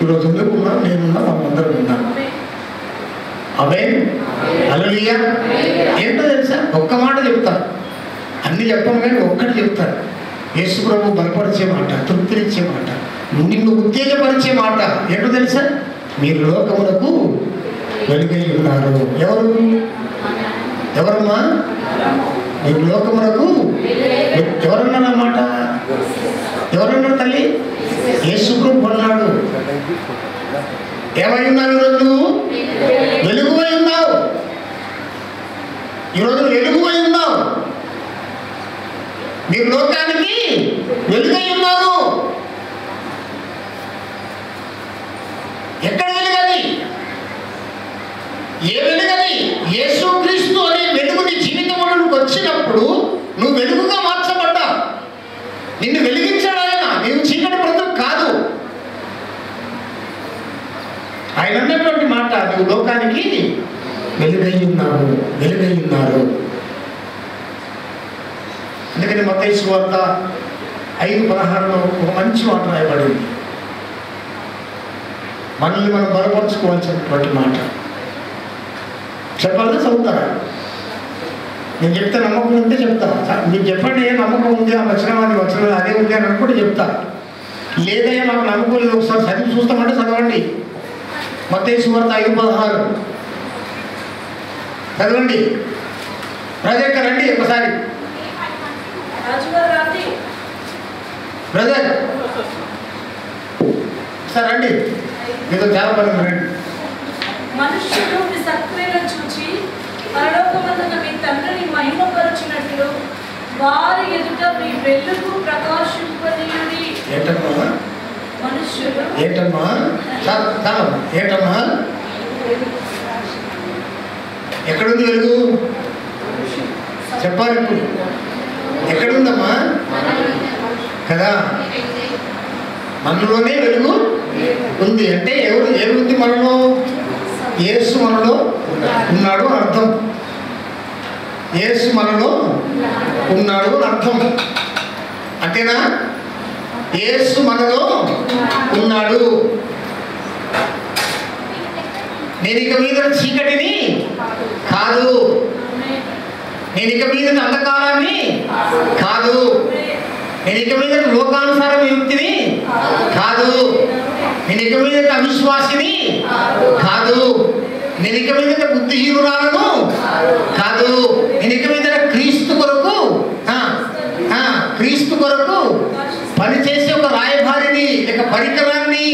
ఈరోజు ఉన్నాం, నేనున్నా, అందరం ఉన్నాం. అవే హల్లెలూయా. ఏంటో తెలుసా? ఒక్క మాట చెప్తారు, అన్ని చెప్పను కానీ ఒక్కటి చెప్తారు. యేసు ప్రభు బలపరిచే మాట, తృప్తినిచ్చే మాట, నిన్ను ఉత్తేజపరిచే మాట ఏంటో తెలుసా? మీరు లోకములకు వెలుగై ఉన్నారు. ఎవరమ్మా? మీరు లోకములకు ఎవరన్నారన్నమాట? ఎవరన్నారు తల్లి? యేసు ప్రభు అన్నాడు. ఏమై ఉన్నావు ఈరోజు? వెలుగువై ఉన్నావు. ఈరోజు వెలుగువై ఉన్నావు. మీరు లోకానికి వెలుగై ఉన్నారు. ఎక్కడ వెలుగది? నిన్ను వెలిగించాడు ఆయన, నీవు చీకటి బ్రతుకు కాదు. ఆయన అన్నటువంటి మాట, నువ్వు లోకానికి వెలుగై ఉన్నావు, వెలుగై ఉన్నారు. అందుకని మత్తయి సువార్త 5:16లో ఒక మంచి మాట రాయబడింది. మనల్ని మనం బలపరుచుకోవాల్సినటువంటి మాట. చెప్పాలి, చదువుతారా? నేను చెప్తే నమ్మకం ఉంటే చెప్తా. మీరు చెప్పండి, ఏ నమ్మకం ఉంది, ఆ వచనం అదే ఉంది అని అనుకుంటే చెప్తా. లేదయ్యా నాకు నమ్మకం లేదు, ఒకసారి చదివి చూస్తామంటే చదవండి. మత్తయి సువార్త 5:16 చదవండి. ప్రజెక్క రండి ఒకసారి. బ్రదర్ సార్ రండి, మీతో చాలా పని రండి. మనుష్యుడు మీ సత్క్రియలను చూచి పరలోకమందున్న మీ తండ్రిని మహిమపరచినట్లు వారి ఎదుట మీ వెలుగు ప్రకాశింపనీయుడి. ఏంటమ్మా మనుష్యుడు ఏంటమ్మా ఏంటమ్మా ఎక్కడుంది వెలుగు చెప్పాలి. ఇప్పుడు ఎక్కడుందమ్మా కదా, మనలోనే వెలుగు ఉంది. అంటే ఏముంది మనలో? యేసు మనలో ఉన్నాడు అర్థం. యేసు మనలో ఉన్నాడు అర్థం అంతేనా? యేసు మనలో ఉన్నాడు. నేను ఇక మీద చీకటిని కాదు, నేను ఇక మీద అంధకారాన్ని కాదు, నేను ఇక మీద లోకానుసార వ్యక్తిని కాదు, నేను ఇక మీద అవిశ్వాసిని కాదు, నేను ఇక మీద బుద్ధిహీనురాలను కాదు, నేను ఇక మీద క్రీస్తు కొరకు పనిచేసే ఒక రాయభారిని, ఒక పరికరాన్ని.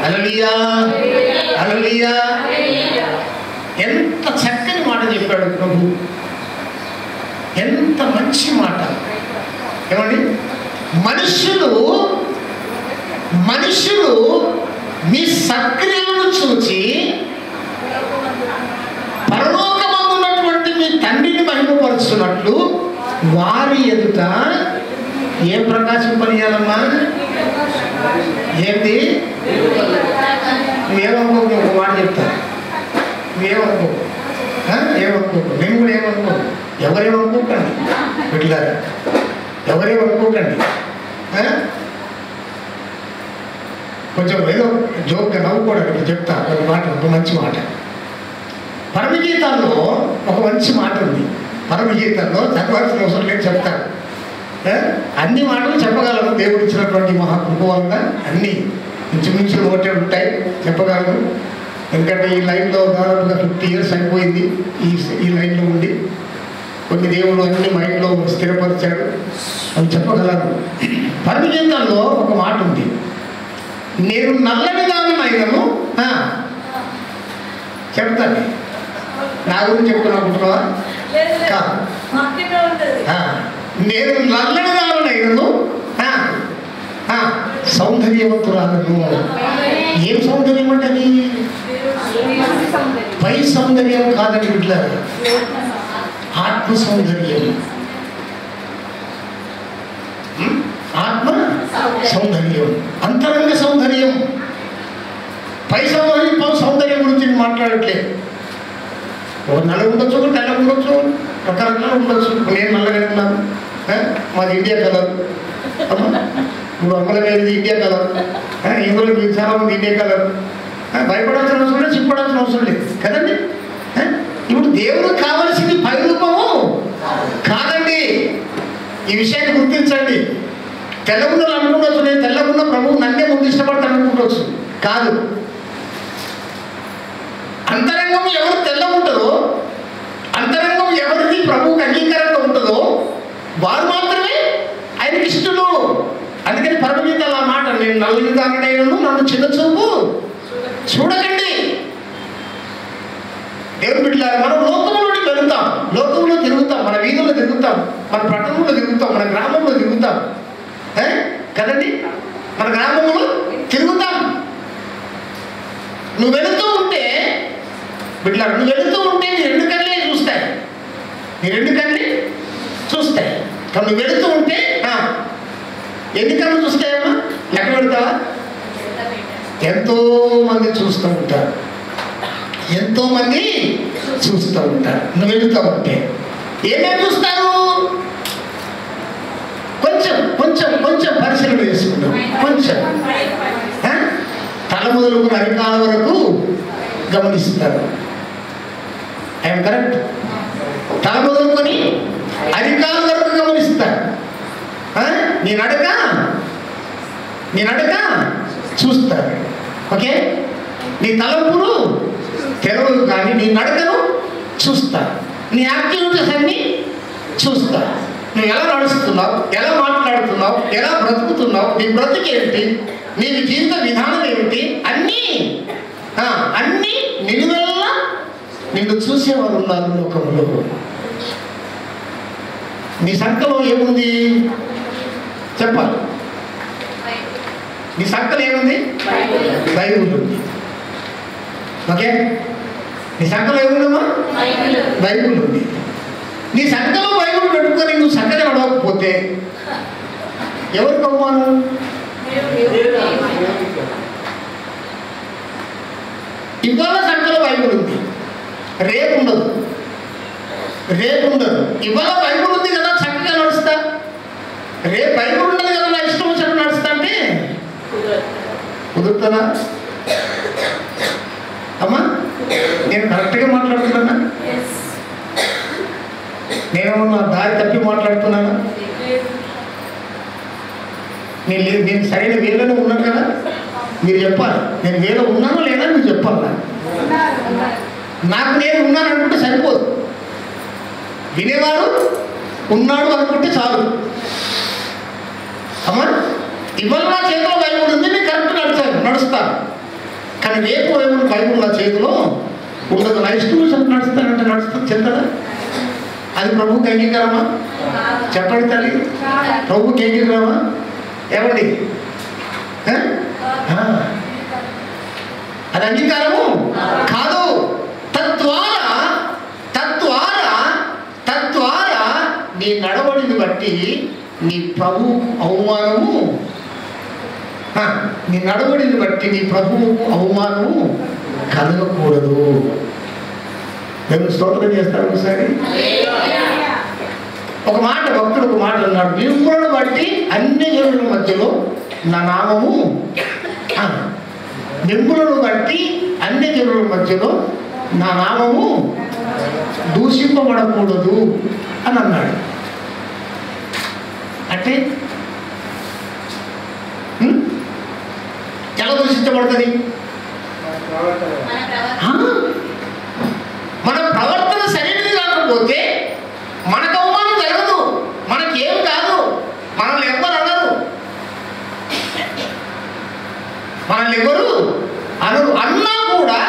హల్లెలూయా, హల్లెలూయా. ఎంత చక్కని మాట చెప్పాడు ప్రభు, ఎంత మంచి మాట. ఏమండి, మనుషులు మీ సక్రియలను చూచి పరలోకమందున్నటువంటి మీ తండ్రిని మహిమపరుచున్నట్లు వారి ఎదుట ఏం ప్రకాశింపనీయాలమ్మా? ఏంటి? నువ్వేమనుకో, ఒక మాట చెప్తా, నువ్వేమనుకో, నేను కూడా ఏమనుకో, ఎవరేమనుకోకండి బిడ్డలారా, ఎవరేమనుకోకండి. కొంచెం ఏదో జోక్గా నవ్వుకోవడానికి చెప్తా ఒక మాట, ఒక మంచి మాట. పరమగీతాల్లో ఒక మంచి మాట ఉంది. పరమగీతాల్లో చదవాల్సిన అవసరం లేదు, చెప్తాను. అన్ని మాటలు చెప్పగలను, దేవుడు ఇచ్చినటువంటి మహాకృప వల్ల అన్నీ ఇంచుమించు ఒకటే ఉంటాయి, చెప్పగలను. ఎందుకంటే ఈ లైన్లో దాదాపుగా 50 years అయిపోయింది. ఈ లైన్లో ఉండి కొన్ని దేవుడు అన్ని మైండ్లో స్థిరపరిచాడు, అని చెప్పగలను. పరమగీతాల్లో ఒక మాట ఉంది, నేను నల్లని దానినైనను. చెప్తాను, నా గురించి చెప్తున్నా కాదు. నేను నల్లని దానినైనను సౌందర్యవంతురాలను. ఏం సౌందర్యం అంటే అది? పై సౌందర్యం కాదని ఇట్లా, ఆత్మ సౌందర్యం, ఆత్మ సౌందర్యం, అంతరంగ సౌందర్యం. పై సౌందర్యం గురించి మాట్లాడట్లేదు. ఒక నల్ల ఉండొచ్చు, ఒక తెల్ల ఉండొచ్చు, రకరకాలు ఉండొచ్చు. నేను నల్లగా ఉన్నాను, మాది ఇండియా కలర్. ఇప్పుడు అమ్మలమేది ఇండియా కలర్, ఇందులో చాలా మంది ఇండియా కలర్. భయపడాల్సిన అవసరం లేదు, చిప్పడాల్సిన అవసరం లేదు కదండి. ఇప్పుడు దేవుడికి కావలసింది పై రూపము కాదండి. ఈ విషయాన్ని గుర్తించండి. తెల్లగుండలు అనుకుంటవచ్చు, నేను తెల్లగున్న ప్రభువు నన్నే ముందు ఇష్టపడతాను అనుకుంటవచ్చు, కాదు. అంతరంగం ఎవరు తెల్ల ఉంటుందో, అంతరంగం ఎవరిది ప్రభువుకి అంగీకారంగా ఉంటుందో వారు మాత్రమే ఆయనకి ఇష్టలు. అందుకని పరమగీతాలు ఆ మాట, నేను నల్లని దానినైనను నన్ను చిన్న చూపు చూడకండి. దేవుని బిడ్డలారా, మనం లోకంలోకి వెళుతాం, లోకంలో తిరుగుతాం, మన వీధుల్లో తిరుగుతాం, మన పట్టణంలో తిరుగుతాం, మన గ్రామంలో తిరుగుతాం కదండి. మన గ్రామంలో తిరుగుతాం. నువ్వు వెళుతూ ఉంటే బిడ్డలారా, నువ్వు వెళుతూ ఉంటే నీ 2 కళ్ళే చూస్తాయి, నీ 2 కళ్ళే చూస్తాయి. కానీ నువ్వు వెళుతూ ఉంటే ఎన్ని కళ్ళు చూస్తాయమ్మా? లెక్క పెడతావా? ఎంతో మంది చూస్తూ ఉంటారు, ఎంతో మంది చూస్తూ ఉంటారు. నువ్వు వెళుతూ ఉంటే ఏమేమి చూస్తారు? కొంచెం కొంచెం కొంచెం పరిశీలన చేసుకుంటాం. కొంచెం తల మొదలుకున్న అరికాల వరకు గమనిస్తారు. I'm correct? తల మొదలుకొని అరికాల వరకు గమనిస్తారు. నీ నడక చూస్తారు. ఓకే, నీ తలంపులు తెలవదు కానీ నీ నడకను చూస్తారు. నీ యాక్టివిటీస్ అన్నీ చూస్తారు. నువ్వు ఎలా నడుస్తున్నావు, ఎలా మాట్లాడుతున్నావు, ఎలా బ్రతుకుతున్నావు, నీ బ్రతుకేంటి, నీ జీవిత విధానం ఏమిటి, అన్నీ నిలువెల్లా నిన్ను చూసేవారు ఉన్నారు లోకంలో. నీ సంకలో ఏముంది చెప్పాలి? నీ సంకలో ఏముంది? బైబుల్ ఉంది. ఓకే, నీ సంకలో ఏముందమ్మా? బైబుల్ ఉంది. నీ సంకలో బైబుల్ పెట్టుకొని నువ్వు సంకలు నడవకపోతే ఎవరికి అవమానం? ఇవాళ సంకలో బైబుల్ ఉంది, రేపు ఉండదు. ఇవాళ బైబుల్ ఉంది కదా చక్కగా నడుస్తా, రేపు బైబుల్ ఉండదు కదా నా ఇష్టం వచ్చినట్టు నడుస్తా అంటే కుదురుతుందా అమ్మా? నేను కరెక్ట్గా మాట్లాడుతున్నానా? నేనేమన్నా దారి తప్పి మాట్లాడుతున్నానా? నేను సరైన వేలోనే ఉన్నాను కదా? మీరు చెప్పాలి. నేను వేలో ఉన్నానో లేదా మీరు చెప్పాలి. నాకు నేను ఉన్నాను అనుకుంటే సరిపోదు. వినేవాడు ఉన్నాడు అనుకుంటే చాలు. అమ్మా, ఇవాళ నా చేతిలో బైబుల్ ఉంది, నేను కరెక్ట్ నడుస్తాను. కానీ రేపు బైబుల్ నా చేతిలో ఉండదు. నా ఇష్టం వచ్చినట్టు నడుస్తానంటే నడుస్తుంది చెందదా? అది ప్రభువుకి అంగీకారమా? చెప్పండి తల్లి, ప్రభువుకి అంగీకారమా? ఏమండి, అది అంగీకారము కాదు. తద్వారా నీ నడవడిని బట్టి నీ ప్రభువుకు అవమానము, నీ నడవడిని బట్టి నీ ప్రభువుకు అవమానము కలగకూడదు. దేవుని స్తోత్రం చేస్తారు. ఒకసారి ఒక మాట భక్తుడు ఒక మాట అన్నాడు, మిమ్ములను బట్టి అన్ని జనుల మధ్యలో నా నామము, మిమ్ములను బట్టి అన్ని జనుల మధ్యలో నా నామము దూషింపబడకూడదు అని అన్నాడు. అంటే ఎలా దూషించబడుతుంది? మన ప్రవర్తన సరైనది కాకపోతే మనకు అవమానం జరగదు, మనకేం కాదు, మనల్ని ఎవరు అనరు, అన్నా కూడా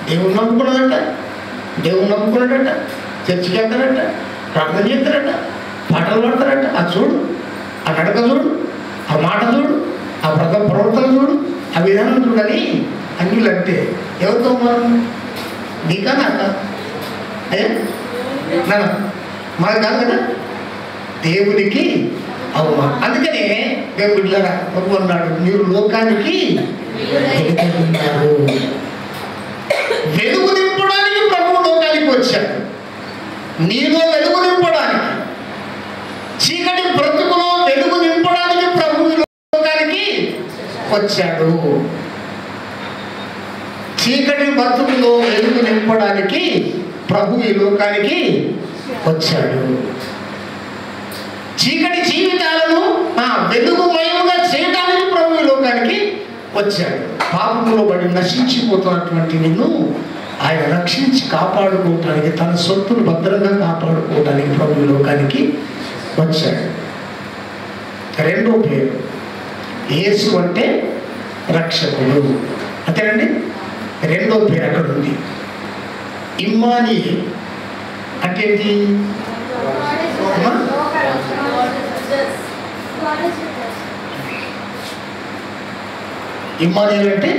దేవుడు నమ్ముకున్నాడట, చర్చికి వెళ్తాడట, ప్రార్థన చేస్తాడట, పాటలు పాడతాడట. అది చూడు, ఆ నడక చూడు, ఆ మాట చూడు, ఆ ప్రవర్తన చూడు, ఆ విధానం చూడని అన్యులు అంటే ఎవరితో మనం? నీకా నాకా? అయ్యా నాన్న మనకు కాదు కదా, దేవునికి అవమానం. అందుకనే దేవుడు బిడ్డలారా ప్రభు అన్నాడు, మీరు లోకానికి వెలుగు నింపడానికి ప్రభువు లోకానికి వచ్చాడు. నీలో వెలుగు నింపడానికి, చీకటి బ్రతుకులో వెలుగు నింపడానికి ప్రభువు లోకానికి వచ్చాడు. చీకటి బ్రతుకులో వెలుగు నింపడానికి ప్రభు ఈ లోకానికి వచ్చాడు. చీకటి జీవితాలను వెలుగుమయంగా చేయడానికి ప్రభు ఈ లోకానికి వచ్చాడు. పాపంలో పడి నశించిపోతున్నటువంటి నిన్ను ఆయన రక్షించి కాపాడుకోవటానికి, తన సొత్తును భద్రంగా కాపాడుకోవటానికి ప్రభు ఈ లోకానికి వచ్చాడు. రెండో పేరు యేసు అంటే రక్షకుడు, అంతేనండి. రెండో పేరు అక్కడ ఉంది, ఇమ్మానుయేల్. అంటే ఏంటి? ఇమ్మానుయేల్ అంటే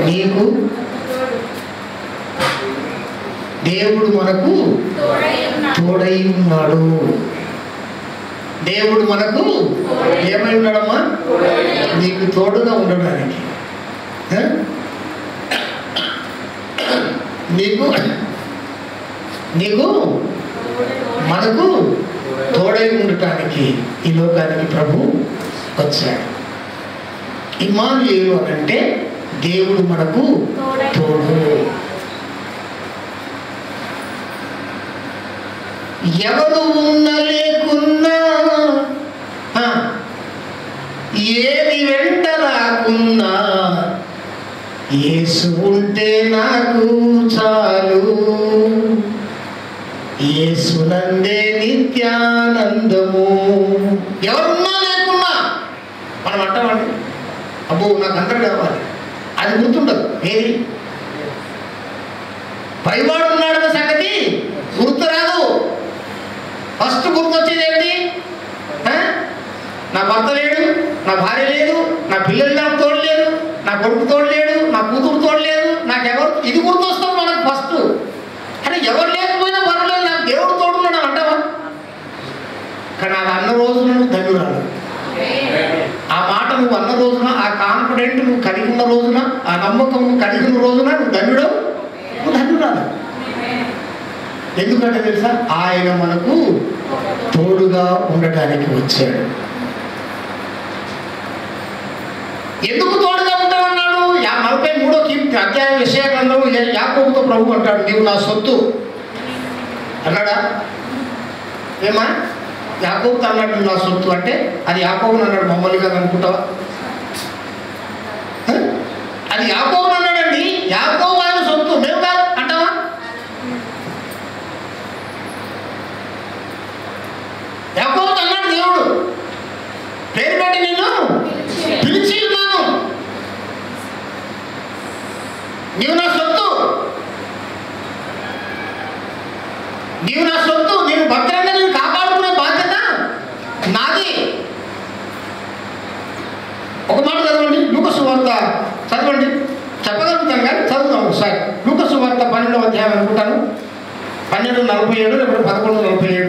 నీకు దేవుడు మనకు తోడై ఉన్నాడు. దేవుడు మనకు ఏమై ఉన్నాడమ్మా? నీకు తోడుగా ఉండడానికి. నీకు మనకు తోడై ఉండటానికి ఈ లోకానికి ప్రభు వచ్చాడు. ఇమ్మానుయేలు అంటే దేవుడు మనకు తోడు. ఎవరు ఉన్న లేకున్నా, ఏది వెంట రాకున్నా, యేసు ఉంటే నాకు చాలు. యేసునందే నిత్యానందము. ఎవరున్నా లేకున్నా మనం అంటామండి, అబ్బో నాకు అందరూ కావాలి, అది గుర్తుండదు. ఏది పైవాడు ఉన్నాడన్న సంగతి గుర్తు రాదు. ఫస్ట్ గుర్తొచ్చేది ఏంటి? నా భర్త లేడు, నా భార్య లేదు, నా పిల్లలు నాకు తోడు లేదు, నా కొడుకు తోడు లేడు, నా కూతురు తోడు లేదు, నాకెవరు, ఇది గుర్తొస్తుంది మనకు ఫస్ట్. అంటే ఎవరు లేకపోయినా పర్వాలేదు, నాకు దేవుడు తోడున్నాడు అంటావా? కానీ అది అన్న రోజున నువ్వు ధన్యురాలు. ఆ మాట నువ్వు అన్న రోజున, ఆ కాన్ఫిడెంట్ నువ్వు కలిగి ఉన్న రోజున, ఆ నమ్మకం నువ్వు కలిగిన రోజున నువ్వు ధన్యుడు, నువ్వు ధన్యురాలు. ఎందుకంటే తెలుసా, ఆయన మనకు తోడుగా ఉండటానికి వచ్చాడు. ఎందుకు తోడుగా ఉంటానన్నాడు? 43వ అధ్యాయం యెషయా గ్రంథంలో యాకోబుతో ప్రభు అంటాడు, నీవు నా సొత్తు అన్నాడా? ఏమా యాకోబుతో అన్నాడు నా సొత్తు అంటే, అది యాకోబుని అన్నాడు, మమ్మల్ని కదా అనుకుంటావా? అది యాకోబుని అన్నాడండి. యాకోబు ఆయన సొత్తు, మేము కాదు అంటావా? యాకోబుతో అన్నాడు దేవుడు, పేరు పెట్టి నిన్ను పిలిచి ఉన్నాను, నీవు నా సొత్తు, నీవు నా సొత్తు, నేను భద్రంగా నేను కాపాడుకునే బాధ్యత నాది. ఒక మాట చదవండి, లూకా సువార్త చదవండి, చెప్పగలుగుతాం కానీ చదువుతాం ఒకసారి. లూకా సువార్త 12వ అధ్యాయం అనుకుంటాను, 12:47 లేకపోతే 11:47.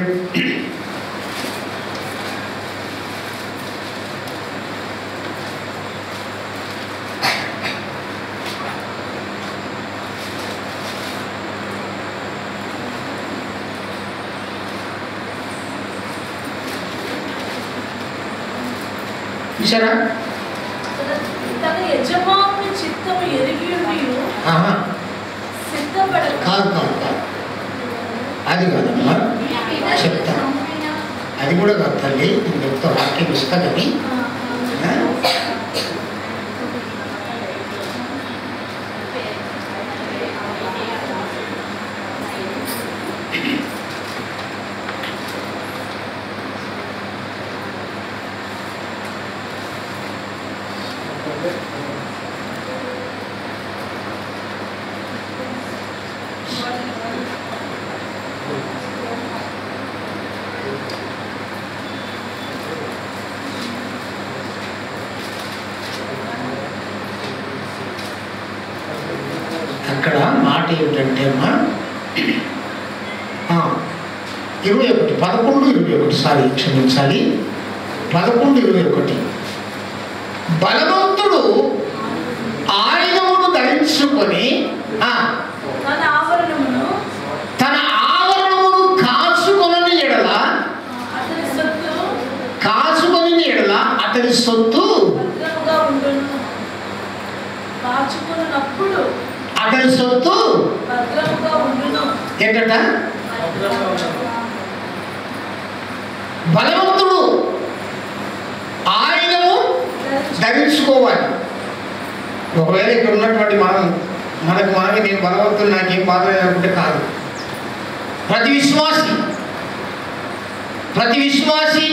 చూసారా? తన యజమానుని చిత్తము ఎరిగి కాదు అది కాదమ్మా, చెప్తాను. అది కూడా కాదు తల్లి, నేను చెప్తా, వాక్యం ఇస్తా కానీ అక్కడ మాట ఏమిటంటే అమ్మా 11:21 సారీ క్షమించాలి, 11:21. బలవంతుడు ఆయుధమును ధరించుకొని తన ఆవరణమును కాచుకొని ఎడల అతని సొత్తు అతని సొత్తు ఏంటట? బలవంతుడు ఆయుధము ధరించుకోవాలి. ఒకవేళ ఇక్కడ ఉన్నటువంటి మనకు మనమే నేను బలవంతుడు నాకేం బాధ లేకుంటే కాదు. ప్రతి విశ్వాసి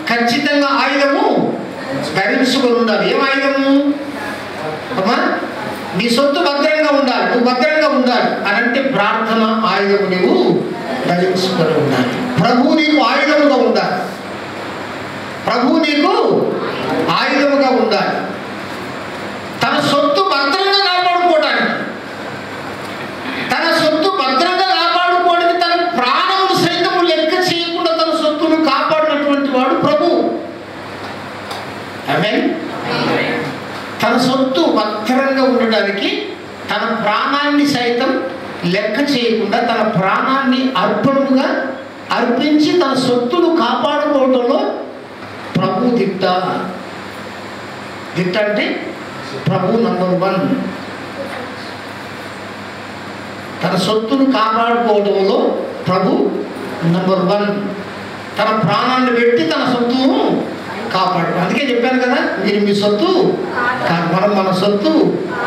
ఖచ్చితంగా ఆయుధము ధరించుకొని ఉండాలి. ఏం ఆయుధము అమ్మా? నీ సొత్తు భద్రంగా ఉండాలి, నువ్వు భద్రంగా ఉండాలి అని అంటే ప్రార్థన ఆయుధము నువ్వు ధరించుకొని ఉండాలి. ప్రభు నీకు ఆయుధముగా ఉండాలి, ప్రభు నీకు ఆయుధముగా ఉండాలి. తన సొత్తు భద్రంగా కాపాడుకోవడానికి, తన సొత్తు భద్రంగా కాపాడుకోవడానికి తన ప్రాణములు సైతము లెక్క చేయకుండా తన సొత్తును కాపాడినటువంటి వాడు ప్రభు. ఆమేన్. తన సొత్తు భద్రంగా ఉండడానికి తన ప్రాణాన్ని సైతం లెక్క చేయకుండా తన ప్రాణాన్ని అర్పణముగా అర్పించి తన సొత్తును కాపాడుకోవడంలో ప్రభు దిట్ట. దిట్ట అంటే ప్రభు నంబర్ 1. తన సొత్తును కాపాడుకోవడంలో ప్రభు నంబర్ 1. తన ప్రాణాన్ని పెట్టి తన సొత్తును కాపాడు. అందుకే చెప్పాను కదా, మీరు మీ సొత్తు కాదు, మనం మన సొత్తు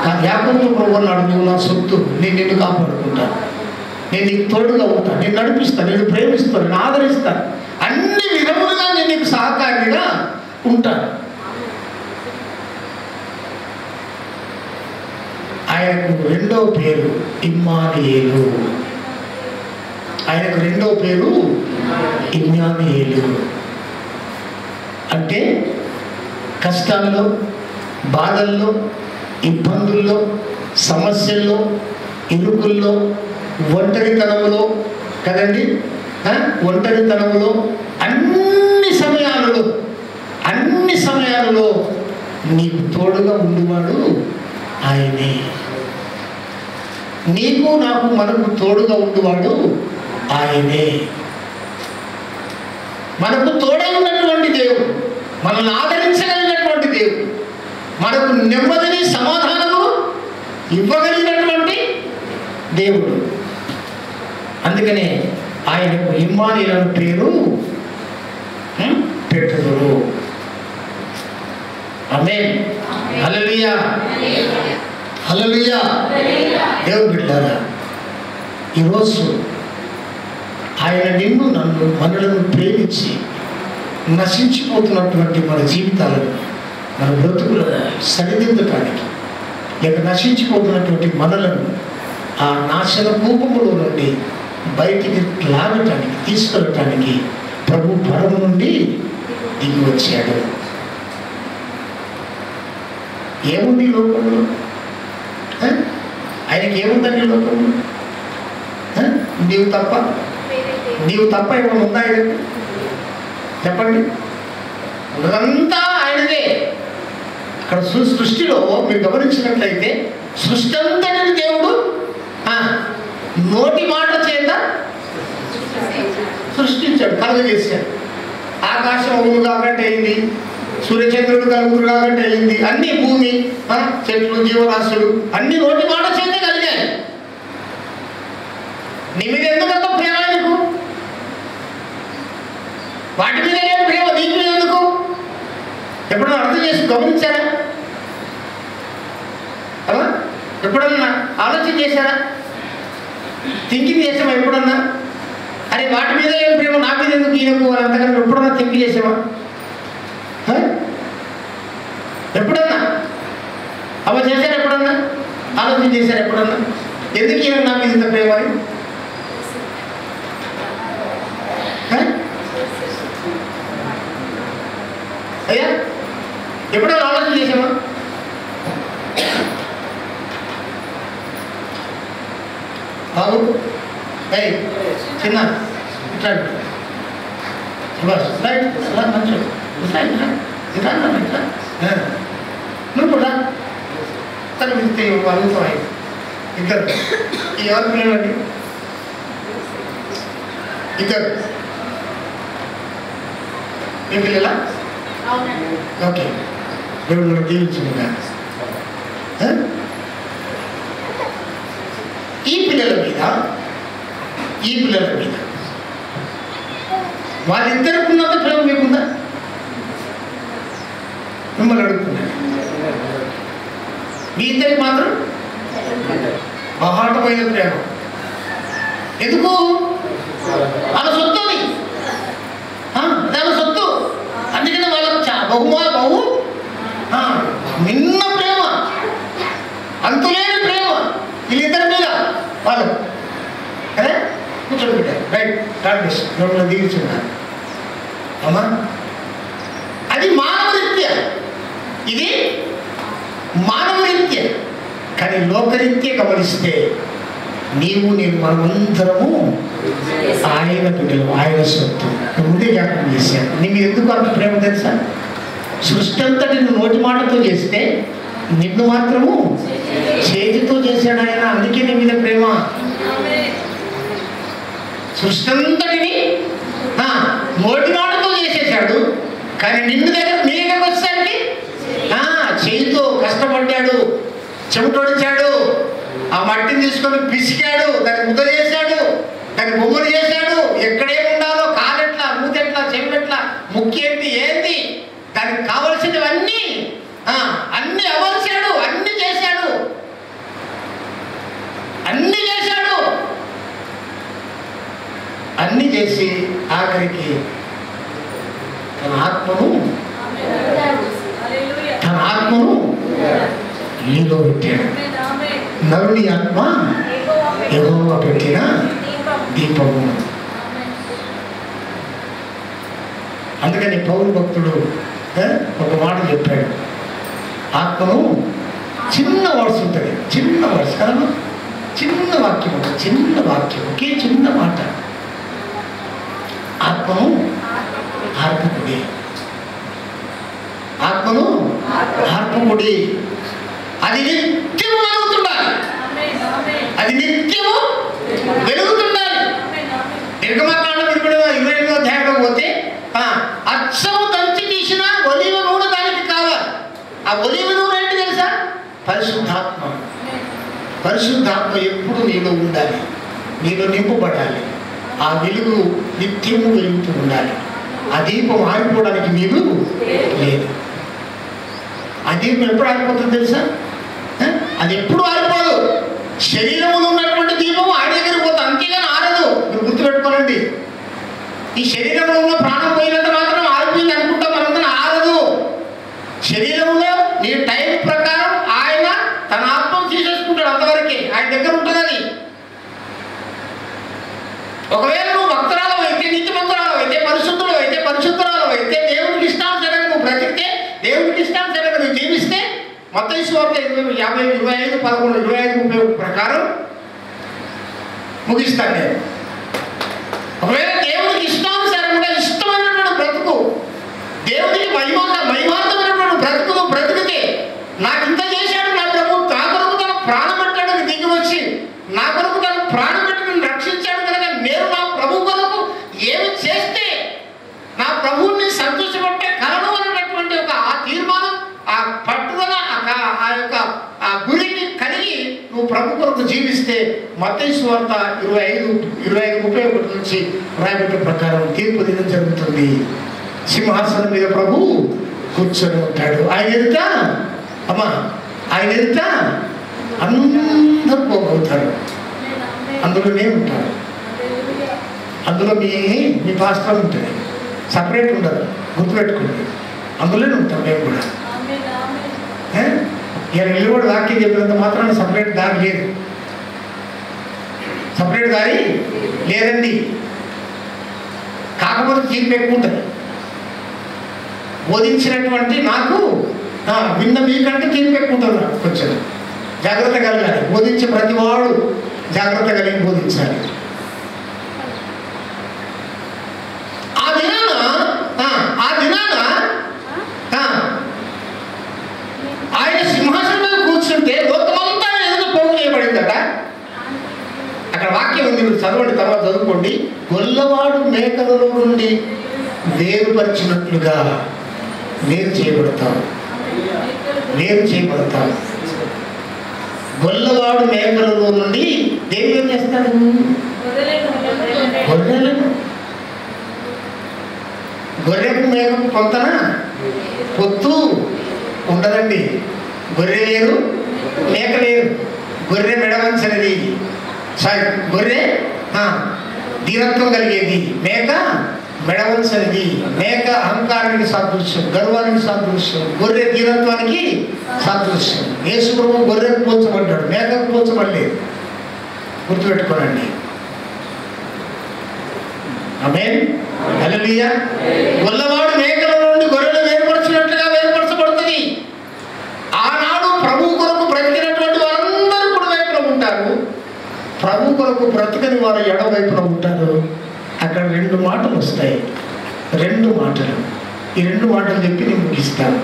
కాదు. యాకోబు ప్రభు అన్నాడు, నువ్వు నా సొత్తు, నేను నిన్ను కాపాడుకుంటాను, నేను నీకు తోడుగా ఉంటాను, నేను నడిపిస్తాను, నేను ప్రేమిస్తాను, నేను ఆదరిస్తాను, అన్ని విధములుగా నేను నీకు సహకారిగా ఉంటాను. ఆయనకు రెండవ పేరు ఇమ్మానుయేలు. ఆయనకు రెండవ పేరు ఇమ్మానుయేలు. అంటే కష్టాల్లో, బాధల్లో, ఇబ్బందుల్లో, సమస్యల్లో, ఇరుకుల్లో, ఒంటరితనంలో కదండి, ఒంటరితనంలో అన్ని సమయాలలో నీకు తోడుగా ఉండేవాడు ఆయనే. నీకు నాకు మనకు తోడుగా ఉండేవాడు ఆయనే. మనకు తోడై ఉన్నటువంటి దేవుడు, మనల్ని ఆదరించగలిగినటువంటి దేవుడు, మనకు నెమ్మదిని సమాధానము ఇవ్వగలిగినటువంటి దేవుడు. అందుకనే ఆయనకు ఇమ్మానుయేలు అనే పేరు పెట్టుదురు. ఆమేన్. హల్లెలూయా, హల్లెలూయా. దేవుని బిడ్డలారా, ఈరోజు ఆయన నిన్ను నన్ను మనలను ప్రేమించి నశించిపోతున్నటువంటి మన జీవితాలను, మన బ్రతుకులను సరిదిద్దటానికి, లేక నశించిపోతున్నటువంటి మనలను ఆ నాశన కూపములో నుండి బయటికి లాగటానికి, తీసుకెళ్ళటానికి ప్రభు పరము నుండి దిగి వచ్చాడు. ఏముంది ఈ లోకంలో? ఆయనకి ఏముందండి లోకంలో? నీవు తప్ప ఏమైనా ఉందా ఆయనకు? చెప్పండి. ఉన్నదంతా ఆయనదే. అక్కడ సృష్టిలో మీరు గమనించినట్లయితే సృష్టి అంతటిని దేవుడు నోటి మాట చేత సృష్టించాడు, కలుగజేశాడు. ఆకాశం అవును కాబట్టి అయింది, సూర్యచంద్రుడు కలుగురు కాబట్టి అయింది, అన్ని భూమి, చెట్లు, జీవరాశులు అన్ని నోటి మాట చేతే కలిగాయి. నీ మీద ఎందుకంత ప్రేమ? ఎందుకు? వాటి మీద లేని ప్రేమ నీ మీద ఎందుకు? ఎప్పుడన్నా అర్థం చేసి గమనించారా? ఎప్పుడన్నా ఆలోచన చేశారా? థింకింగ్ చేసావా ఎప్పుడన్నా? అరే వాటి మీద ఏం ప్రేమ, నా మీద ఎందుకు ఈయనకు అని అంతకన్నా ఎప్పుడన్నా థింక్ చేసావా? ఎప్పుడన్నా అవ చేశారు? ఎప్పుడన్నా ఆలోచన చేశారు? ఎప్పుడన్నా ఎందుకు ఈయన నా మీద ఇంత ప్రేమ అని? అయ్యా ఎప్పుడైనా ఆలోచన చేసామా? బాబు చిన్న నువ్వు కూడా తను వెళ్తే అడుగుతాం. ఇద్దరు ఎవరు పిల్లలండి? ఇద్దరు మీ పిల్లలా? ఓకే, దేవుడు దీవించుగా. ఈ పిల్లల మీద వాళ్ళిద్దరికి ఉన్నంత ప్రేమ మీకుందా? మిమ్మల్ని అడుగుతున్నాను. మీ ఇద్దరికి మాత్రం బహాటమైన ప్రేమ. ఎందుకు? వాళ్ళ సొత్తు అది, వాళ్ళ సొత్తు. అందుకని వాళ్ళకు బహు నిన్న ప్రేమ, అంతులేని ప్రేమ వీళ్ళిద్దరి మీద వాళ్ళు. అదే కూర్చోడు పెట్టారు. రైట్, ప్రాక్టీస్ మిమ్మల్ని దిగుతున్నారు అమ్మా. అది మానవ రీత్య, ఇది మానవ రీత్య. కానీ లోకరీత్య గమనిస్తే నీవు నేను మనమందరము ఆయన బిడ్డలు, ఆయన సొత్తు. ముందే జ్ఞాపకం చేశాను. నీకు ఎందుకు అంత ప్రేమ తెలుసా? సృష్టి అంతటిని నోటి మాటతో చేస్తే నిన్ను మాత్రము చేతితో చేశాడు ఆయన. అందుకే నీ మీద ప్రేమ. సృష్టి అంతటిని నోటి మాటతో చేసేసాడు, కానీ నిన్ను నీ దగ్గరకు వచ్చేసరికి చేతితో కష్టపడ్డాడు, చెమటొడిచాడు, ఆ మట్టిని తీసుకొని పిసికాడు, దాన్ని ముద్ద చేశాడు, దాన్ని బొమ్మలు చేశాడు. ఎక్కడేమి ఉండాలో, కాలెట్లా, మూతెట్లా, చెవులెట్లా, ముక్కేంటి, ఏంటి, దానికి కావలసినవన్నీ అన్ని అమర్చాడు, అన్ని చేశాడు, అన్ని చేశాడు. అన్ని చేసి ఆఖరికి తన ఆత్మను నీలో పెట్టాడు. నరుని ఆత్మ యెహోవా పెట్టిన దీపము. అందుకని పౌలు భక్తుడు ఒక మాట చెప్పాడు. ఆత్మను చిన్న వర్డ్స్ ఉంటుంది, చిన్న వర్డ్స్ కదా, చిన్న వాక్యం ఉంటుంది, చిన్న వాక్యం, ఒకే చిన్న మాట. ఆత్మను ఆర్పకుడి, ఆత్మను ఆర్పకుడి. అది నిత్యము వెలుగుతుండాలి, అది నిత్యము వెలుగుతుండాలి. నిర్గమకాండం 28వ అధ్యాయంలో పోతే అచ్చము దంచి తీసిన ఒలీవ నూనె దానికి కావాలి. ఆ ఒలీవ నూనె ఏంటి తెలుసా? పరిశుద్ధాత్మ. పరిశుద్ధాత్మ ఎప్పుడు నీలో ఉండాలి, నీలో నింపబడాలి. ఆ వెలుగు నిత్యము వెలుగుతూ ఉండాలి. ఆ దీపం ఆరిపోవడానికి నీరు లేదు. ఆ దీపం ఎప్పుడు ఆరిపోతుంది తెలుసా? అది ఎప్పుడు ఆరిపోదు. శరీరంలో ఉన్నటువంటి దీపం ఆయన దగ్గరికి పోతుంది, అంతేగాని ఆరదు. మీరు గుర్తుపెట్టుకోనండి. ఈ శరీరంలో ఉన్న ప్రాణం పోయినంత మాత్రం ఆరిపోయింది అనుకుంటాం, మనందరం ఆరదు. శరీరంలో నీ టైం ప్రకారం ఆయన తన ఆత్మను తీసేసుకుంటాడు, అంతవరకే ఆయన దగ్గర ఉంటుంది అది. ఒకవేళ నువ్వు భక్తురాలు అయితే, నీతిమంతురాలు అయితే, పరిశుద్ధుడు అయితే, పరిశుద్ధురాలు అయితే, దేవునికి ఇష్టానుసారంగా నువ్వు బ్రతికితే, దేవునికి ఇష్టానుసారంగా నువ్వు జీవిస్తే, మత్తయి సువార్త 50, 25, 11, 25, 30 ప్రకారం ముగిస్తాను నేను. ఒకవేళ దేవునికి ఇష్టానుసారంగా ఇష్టమైనటువంటి బ్రతుకు, దేవునికి మహిమార్థమైనటువంటి బ్రతుకు బ్రతికితే, నాకు ఇంత చేశాడు నా ప్రభు, నా కొరకు తన ప్రాణం పెట్టాడు దిగి వచ్చి, నా కొరకు తన ప్రాణం పెట్టి నన్ను రక్షించాడు కనుక నేను నా ప్రభు కొరకు ఏమి చేస్తే నా ప్రభువుని సంతోషపట్టే కలను అన్నటువంటి ఒక ఆ తీర్మానం, ఆ పట్టుదల, ఆ యొక్క ఆ గురిని కలిగి నువ్వు ప్రభు కొరకు జీవిస్తే మత్తయి సువార్త 25, 31 నుంచి రాయబడిన ప్రకారం తీర్పు దినం జరుగుతుంది. సింహాసనం మీద ప్రభు కూర్చొని ఉంటాడు. ఆయన ఎదుట ఆయన ఎదుట అందరూ పోగొడతారు, అందులోనే ఉంటారు. అందులో మీ పాస్టర్ ఉంటుంది, సపరేట్ ఉండదు, గుర్తుపెట్టుకోండి. అందులోనే ఉంటాం మేము కూడా. ఇలా నిలబడి వాక్యం చెప్పినంత మాత్రాన సపరేట్ దారి లేదు, సపరేట్ దారి లేదండి. కాకపోతే తీర్పు ఎక్కువ ఉంటుంది. బోధించినటువంటి నాకు విన్న మీకంటే తీర్పు ఎక్కువ ఉంటుంది. నాకు కొంచెం జాగ్రత్త కలగాలి. బోధించే ప్రతి వాడు జాగ్రత్త కలిగి బోధించాలి. ఆ దినాన ఆయన సింహాసనం మీద కూర్చుంటే లోకమంతా ఎదురు పోగు చేయబడిందట. అక్కడ వాక్యం ఉంది, మీరు చదవండి, తర్వాత చదువుకోండి. గొల్లవాడు మేకలలో నుండి వేరుపరిచినట్లుగా వేరు చేయబడతావు. గొల్లవాడు మేకలలో నుండి దేవుడు ఏం చేస్తాడు? గొర్రెకు మేకకు కొంతన పొత్తు ఉండదండి. గొర్రె వేరు, మేక వేరు. గొర్రె మెడవంచనిది, గొర్రె ధీరత్వం కలిగేది, మేక మెడవంచనిది. మేక అహంకారానికి సాదృశ్యం, గర్వానికి సాదృశ్యం, గొర్రె ధీరత్వానికి సాదృశ్యం. యేసు ప్రభువు గొర్రెకు పోల్చబడ్డాడు, మేకకు పోల్చబడలేదు. గుర్తుపెట్టుకోనండి. ఆమేన్, హల్లెలూయా. గొల్లవాడు మేకల నుండి గొర్రెలు వేరుపరచినట్లుగా వేరుపరచబడుతుంది. ఆనాడు ప్రభు కొరకు బ్రతికినటువంటి వారందరూ కుడి వైపున ఉంటారు, ప్రభు కొరకు బ్రతకని వారు ఎడవైపున ఉంటారు. అక్కడ 2 మాటలు వస్తాయి. 2 మాటలు. ఈ 2 మాటలు చెప్పి నేను ముగిస్తాను.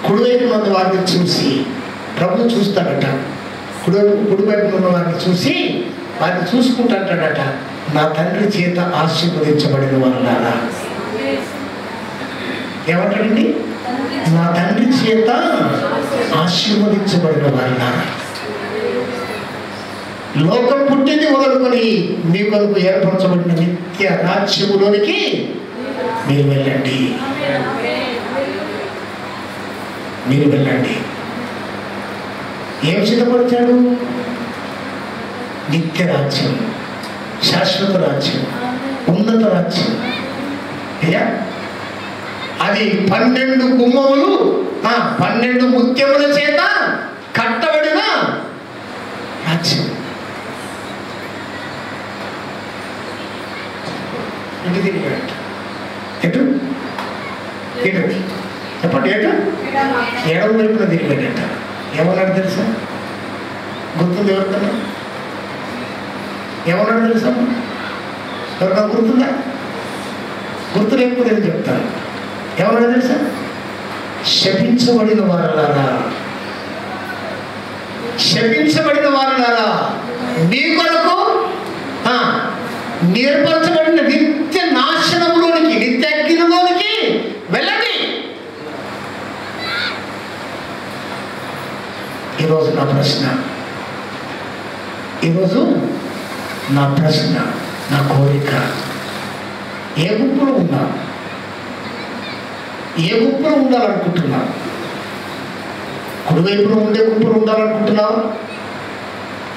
కుడివైపు ఉన్న వారిని చూసి, ప్రభు చూస్తాడట, కుడివైపు ఉన్న వారిని చూసి వారిని చూసుకుంటాడట, నా తండ్రి చేత ఆశీర్వదించబడిన వారులారా. ఏమంటాడండి? నా తండ్రి చేత ఆశీర్వదించబడిన వారులారా. లోకం పుట్టింది మొదలుకొని మీ కొరకు ఏర్పరచబడిన నిత్య రాజ్యములోనికి మీరు వెళ్ళండి. మీరు వెళ్ళండి. ఏం సిద్ధపరిచాడు? నిత్య రాజ్యం, శాశ్వత రాజ్యం, ఉన్నత రాజ్యం. అయ్యా, అది 12 గుమ్మములు 12 ముత్యముల చేత కట్టబడిన రాజ్యం. ఇంటి తిరిగాడు. ఎటు ఎటు చెప్పండి. ఎటు? ఎడమ వైపున తిరిగాడట. ఏమన్నాడు తెలుసా? గుర్తుంది ఎవరికన్నా? ఏమన్నాడు తెలుసా? ఎవరికన్నా గుర్తుందా? గుర్తు లేకపోతే నేను చెప్తాను. ఏమన్నాడు తెలుసా? శపించబడిన వారులారా, శపించబడిన వారులారా, మీ కొరకు నేర్పరచబడిన నిత్య నాశనంలోనికి, నిత్య అగ్నిలోనికి వెళ్ళండి. ఈరోజు నా ప్రశ్న, నా కోరిక, ఏ గుంపులో ఉన్నా? ఏ గుంపులో ఉండాలనుకుంటున్నా? కుడివైపులో ఉండే గుంపులు ఉండాలనుకుంటున్నావా?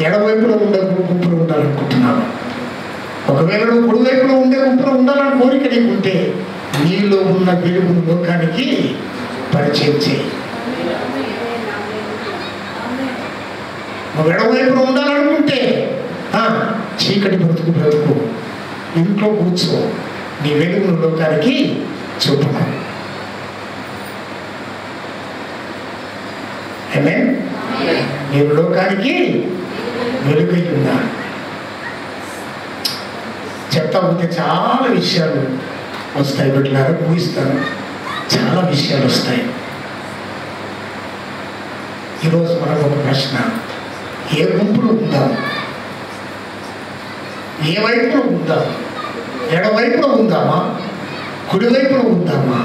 ఎడవైపులో ఉండే గుంపులు ఉండాలనుకుంటున్నావా? ఒకవేళ నువ్వు కుడివైపులో ఉండే గుంపులో ఉండాలని కోరిక నీకుంటే నీలో ఉన్న వెలుగును లోకానికి పరిచయం చేయి. నువ్వు ఎడవైపులో ఉండాలనుకుంటే చీకటి బ్రతుకు ఇంట్లో కూర్చో, నీ వెలుగును లోకానికి చూపను. ఆమేన్. నేను లోకానికి వెలుగై ఉన్నాను. చెప్తా ఉంటే చాలా విషయాలు వస్తాయి. బిడ్డలారా, ఊహిస్తాను, చాలా విషయాలు వస్తాయి. ఈరోజు మనకు ఒక ప్రశ్న, ఏ గుంపులో ఉందాం? ఏ వైపులో ఉందాం? ఎడవైపులో ఉందామా? కుడివైపులో ఉందామా?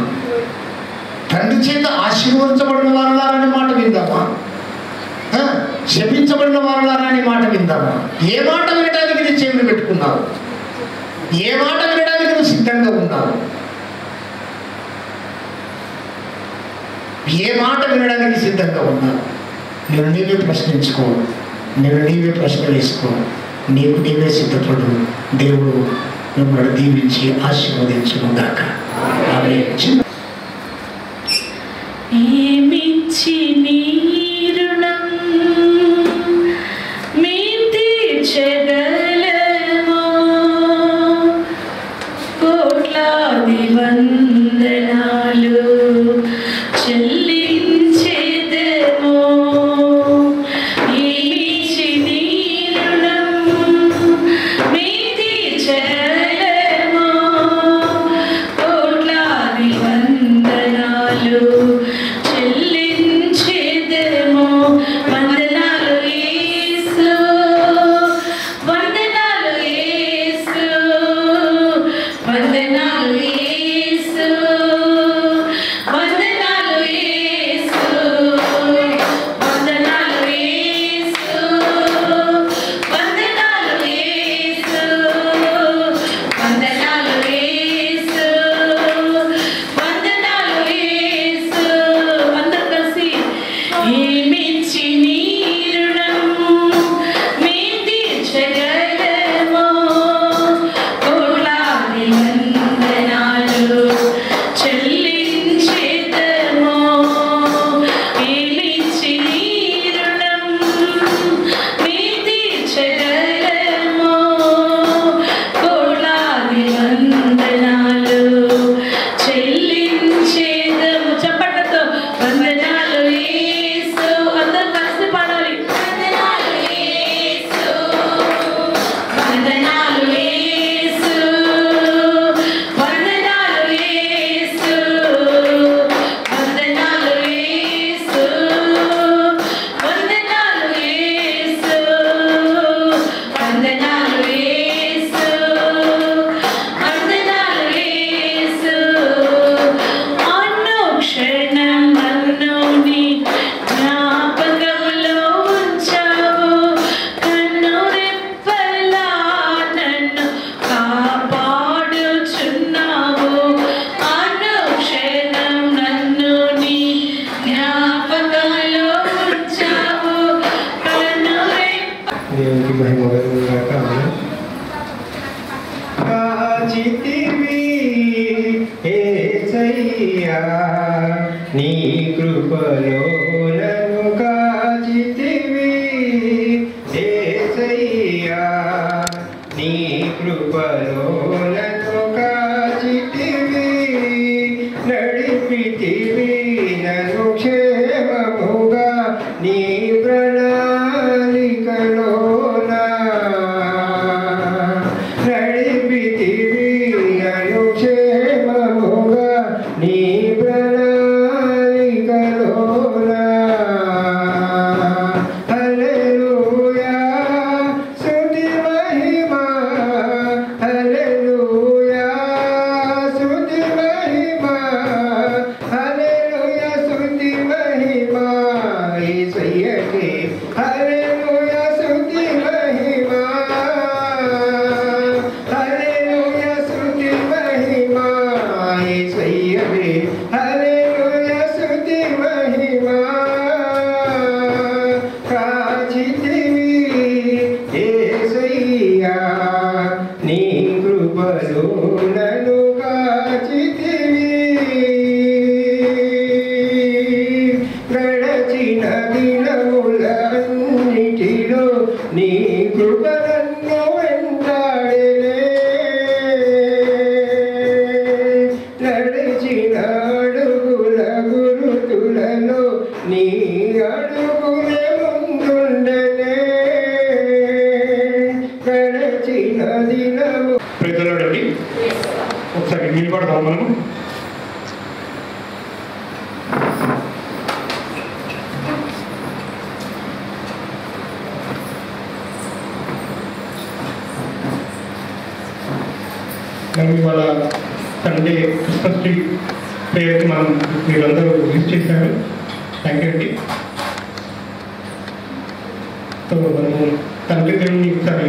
తండ్రి చేత ఆశీర్వదించబడిన వారులారనే మాట విందామా? శపించబడిన వారులారనే మాట విందామా? ఏ మాట వినడానికి నీ చెవిని పెట్టుకున్నావు? ఏ మాట వినడానికి నువ్వు సిద్ధంగా ఉన్నావు? ఏ మాట వినడానికి సిద్ధంగా ఉన్నావు? నేను నీవే ప్రశ్నించుకో, నేను నీవే ప్రశ్న వేసుకో, నీకు నీవే సిద్ధపడు. దేవుడు మిమ్మల్ని దీవించి ఆశీర్వదించును గాక. ఆమేన్. ఏమిచ్చి నీ రుణం మేం తీర్చగలమో, కోట్లాది వందనాలు చెల్లించేదెమో. ఏమిచ్చి నీ రుణం మేం తీర్చగలమో, కోట్లాది వందనాలు చెల్లించేదెమో. వందనాలు యేసు, వందనాలు యేసు, వందనాలు యేసు, వందనాలు యేసు. నీ కృపలో నన్ను కాచితివి యేసయ్యా నీ కృపలో నన్ను కాచితివి నడిపితివి నన్ను క్షేమముగా నీ ప్రణాళికలోనా నడిపితివి నన్ను క్షేమముగా నీ ప్రణాళికలోనా హల్లెలూయా స్తుతి మహిమా హల్లెలూయా స్తుతి మహిమా హల్లెలూయా స్తుతి మహిమా యేసయ్యకే హల్లెలూయా స్తుతి మహిమా హల్లెలూయా స్తుతి మహిమా యేసయ్యకే హల్లెలూయా స్తుతి మహిమా కాచితివి యేసయ్యా నీ కృపలో నన్ను కాచితివి గడచిన దినములన్నిటిలో నీ కృప నన్ను వెంటాడెనే నడిచిన అడుగుల గురుతులలో నీ అడుగులే ముందుండనే గడచిన దినము ప్రజలండి ఒకసారి నిలబడదాం మనము. మనం ఇవాళ సండే క్రిస్మస్ ట్రీ ప్రేయర్కి మనం మీరందరూ విజిట్ చేశారు. థ్యాంక్ యూ అండి. సో మనము తండ్రి దేవుని ఒకసారి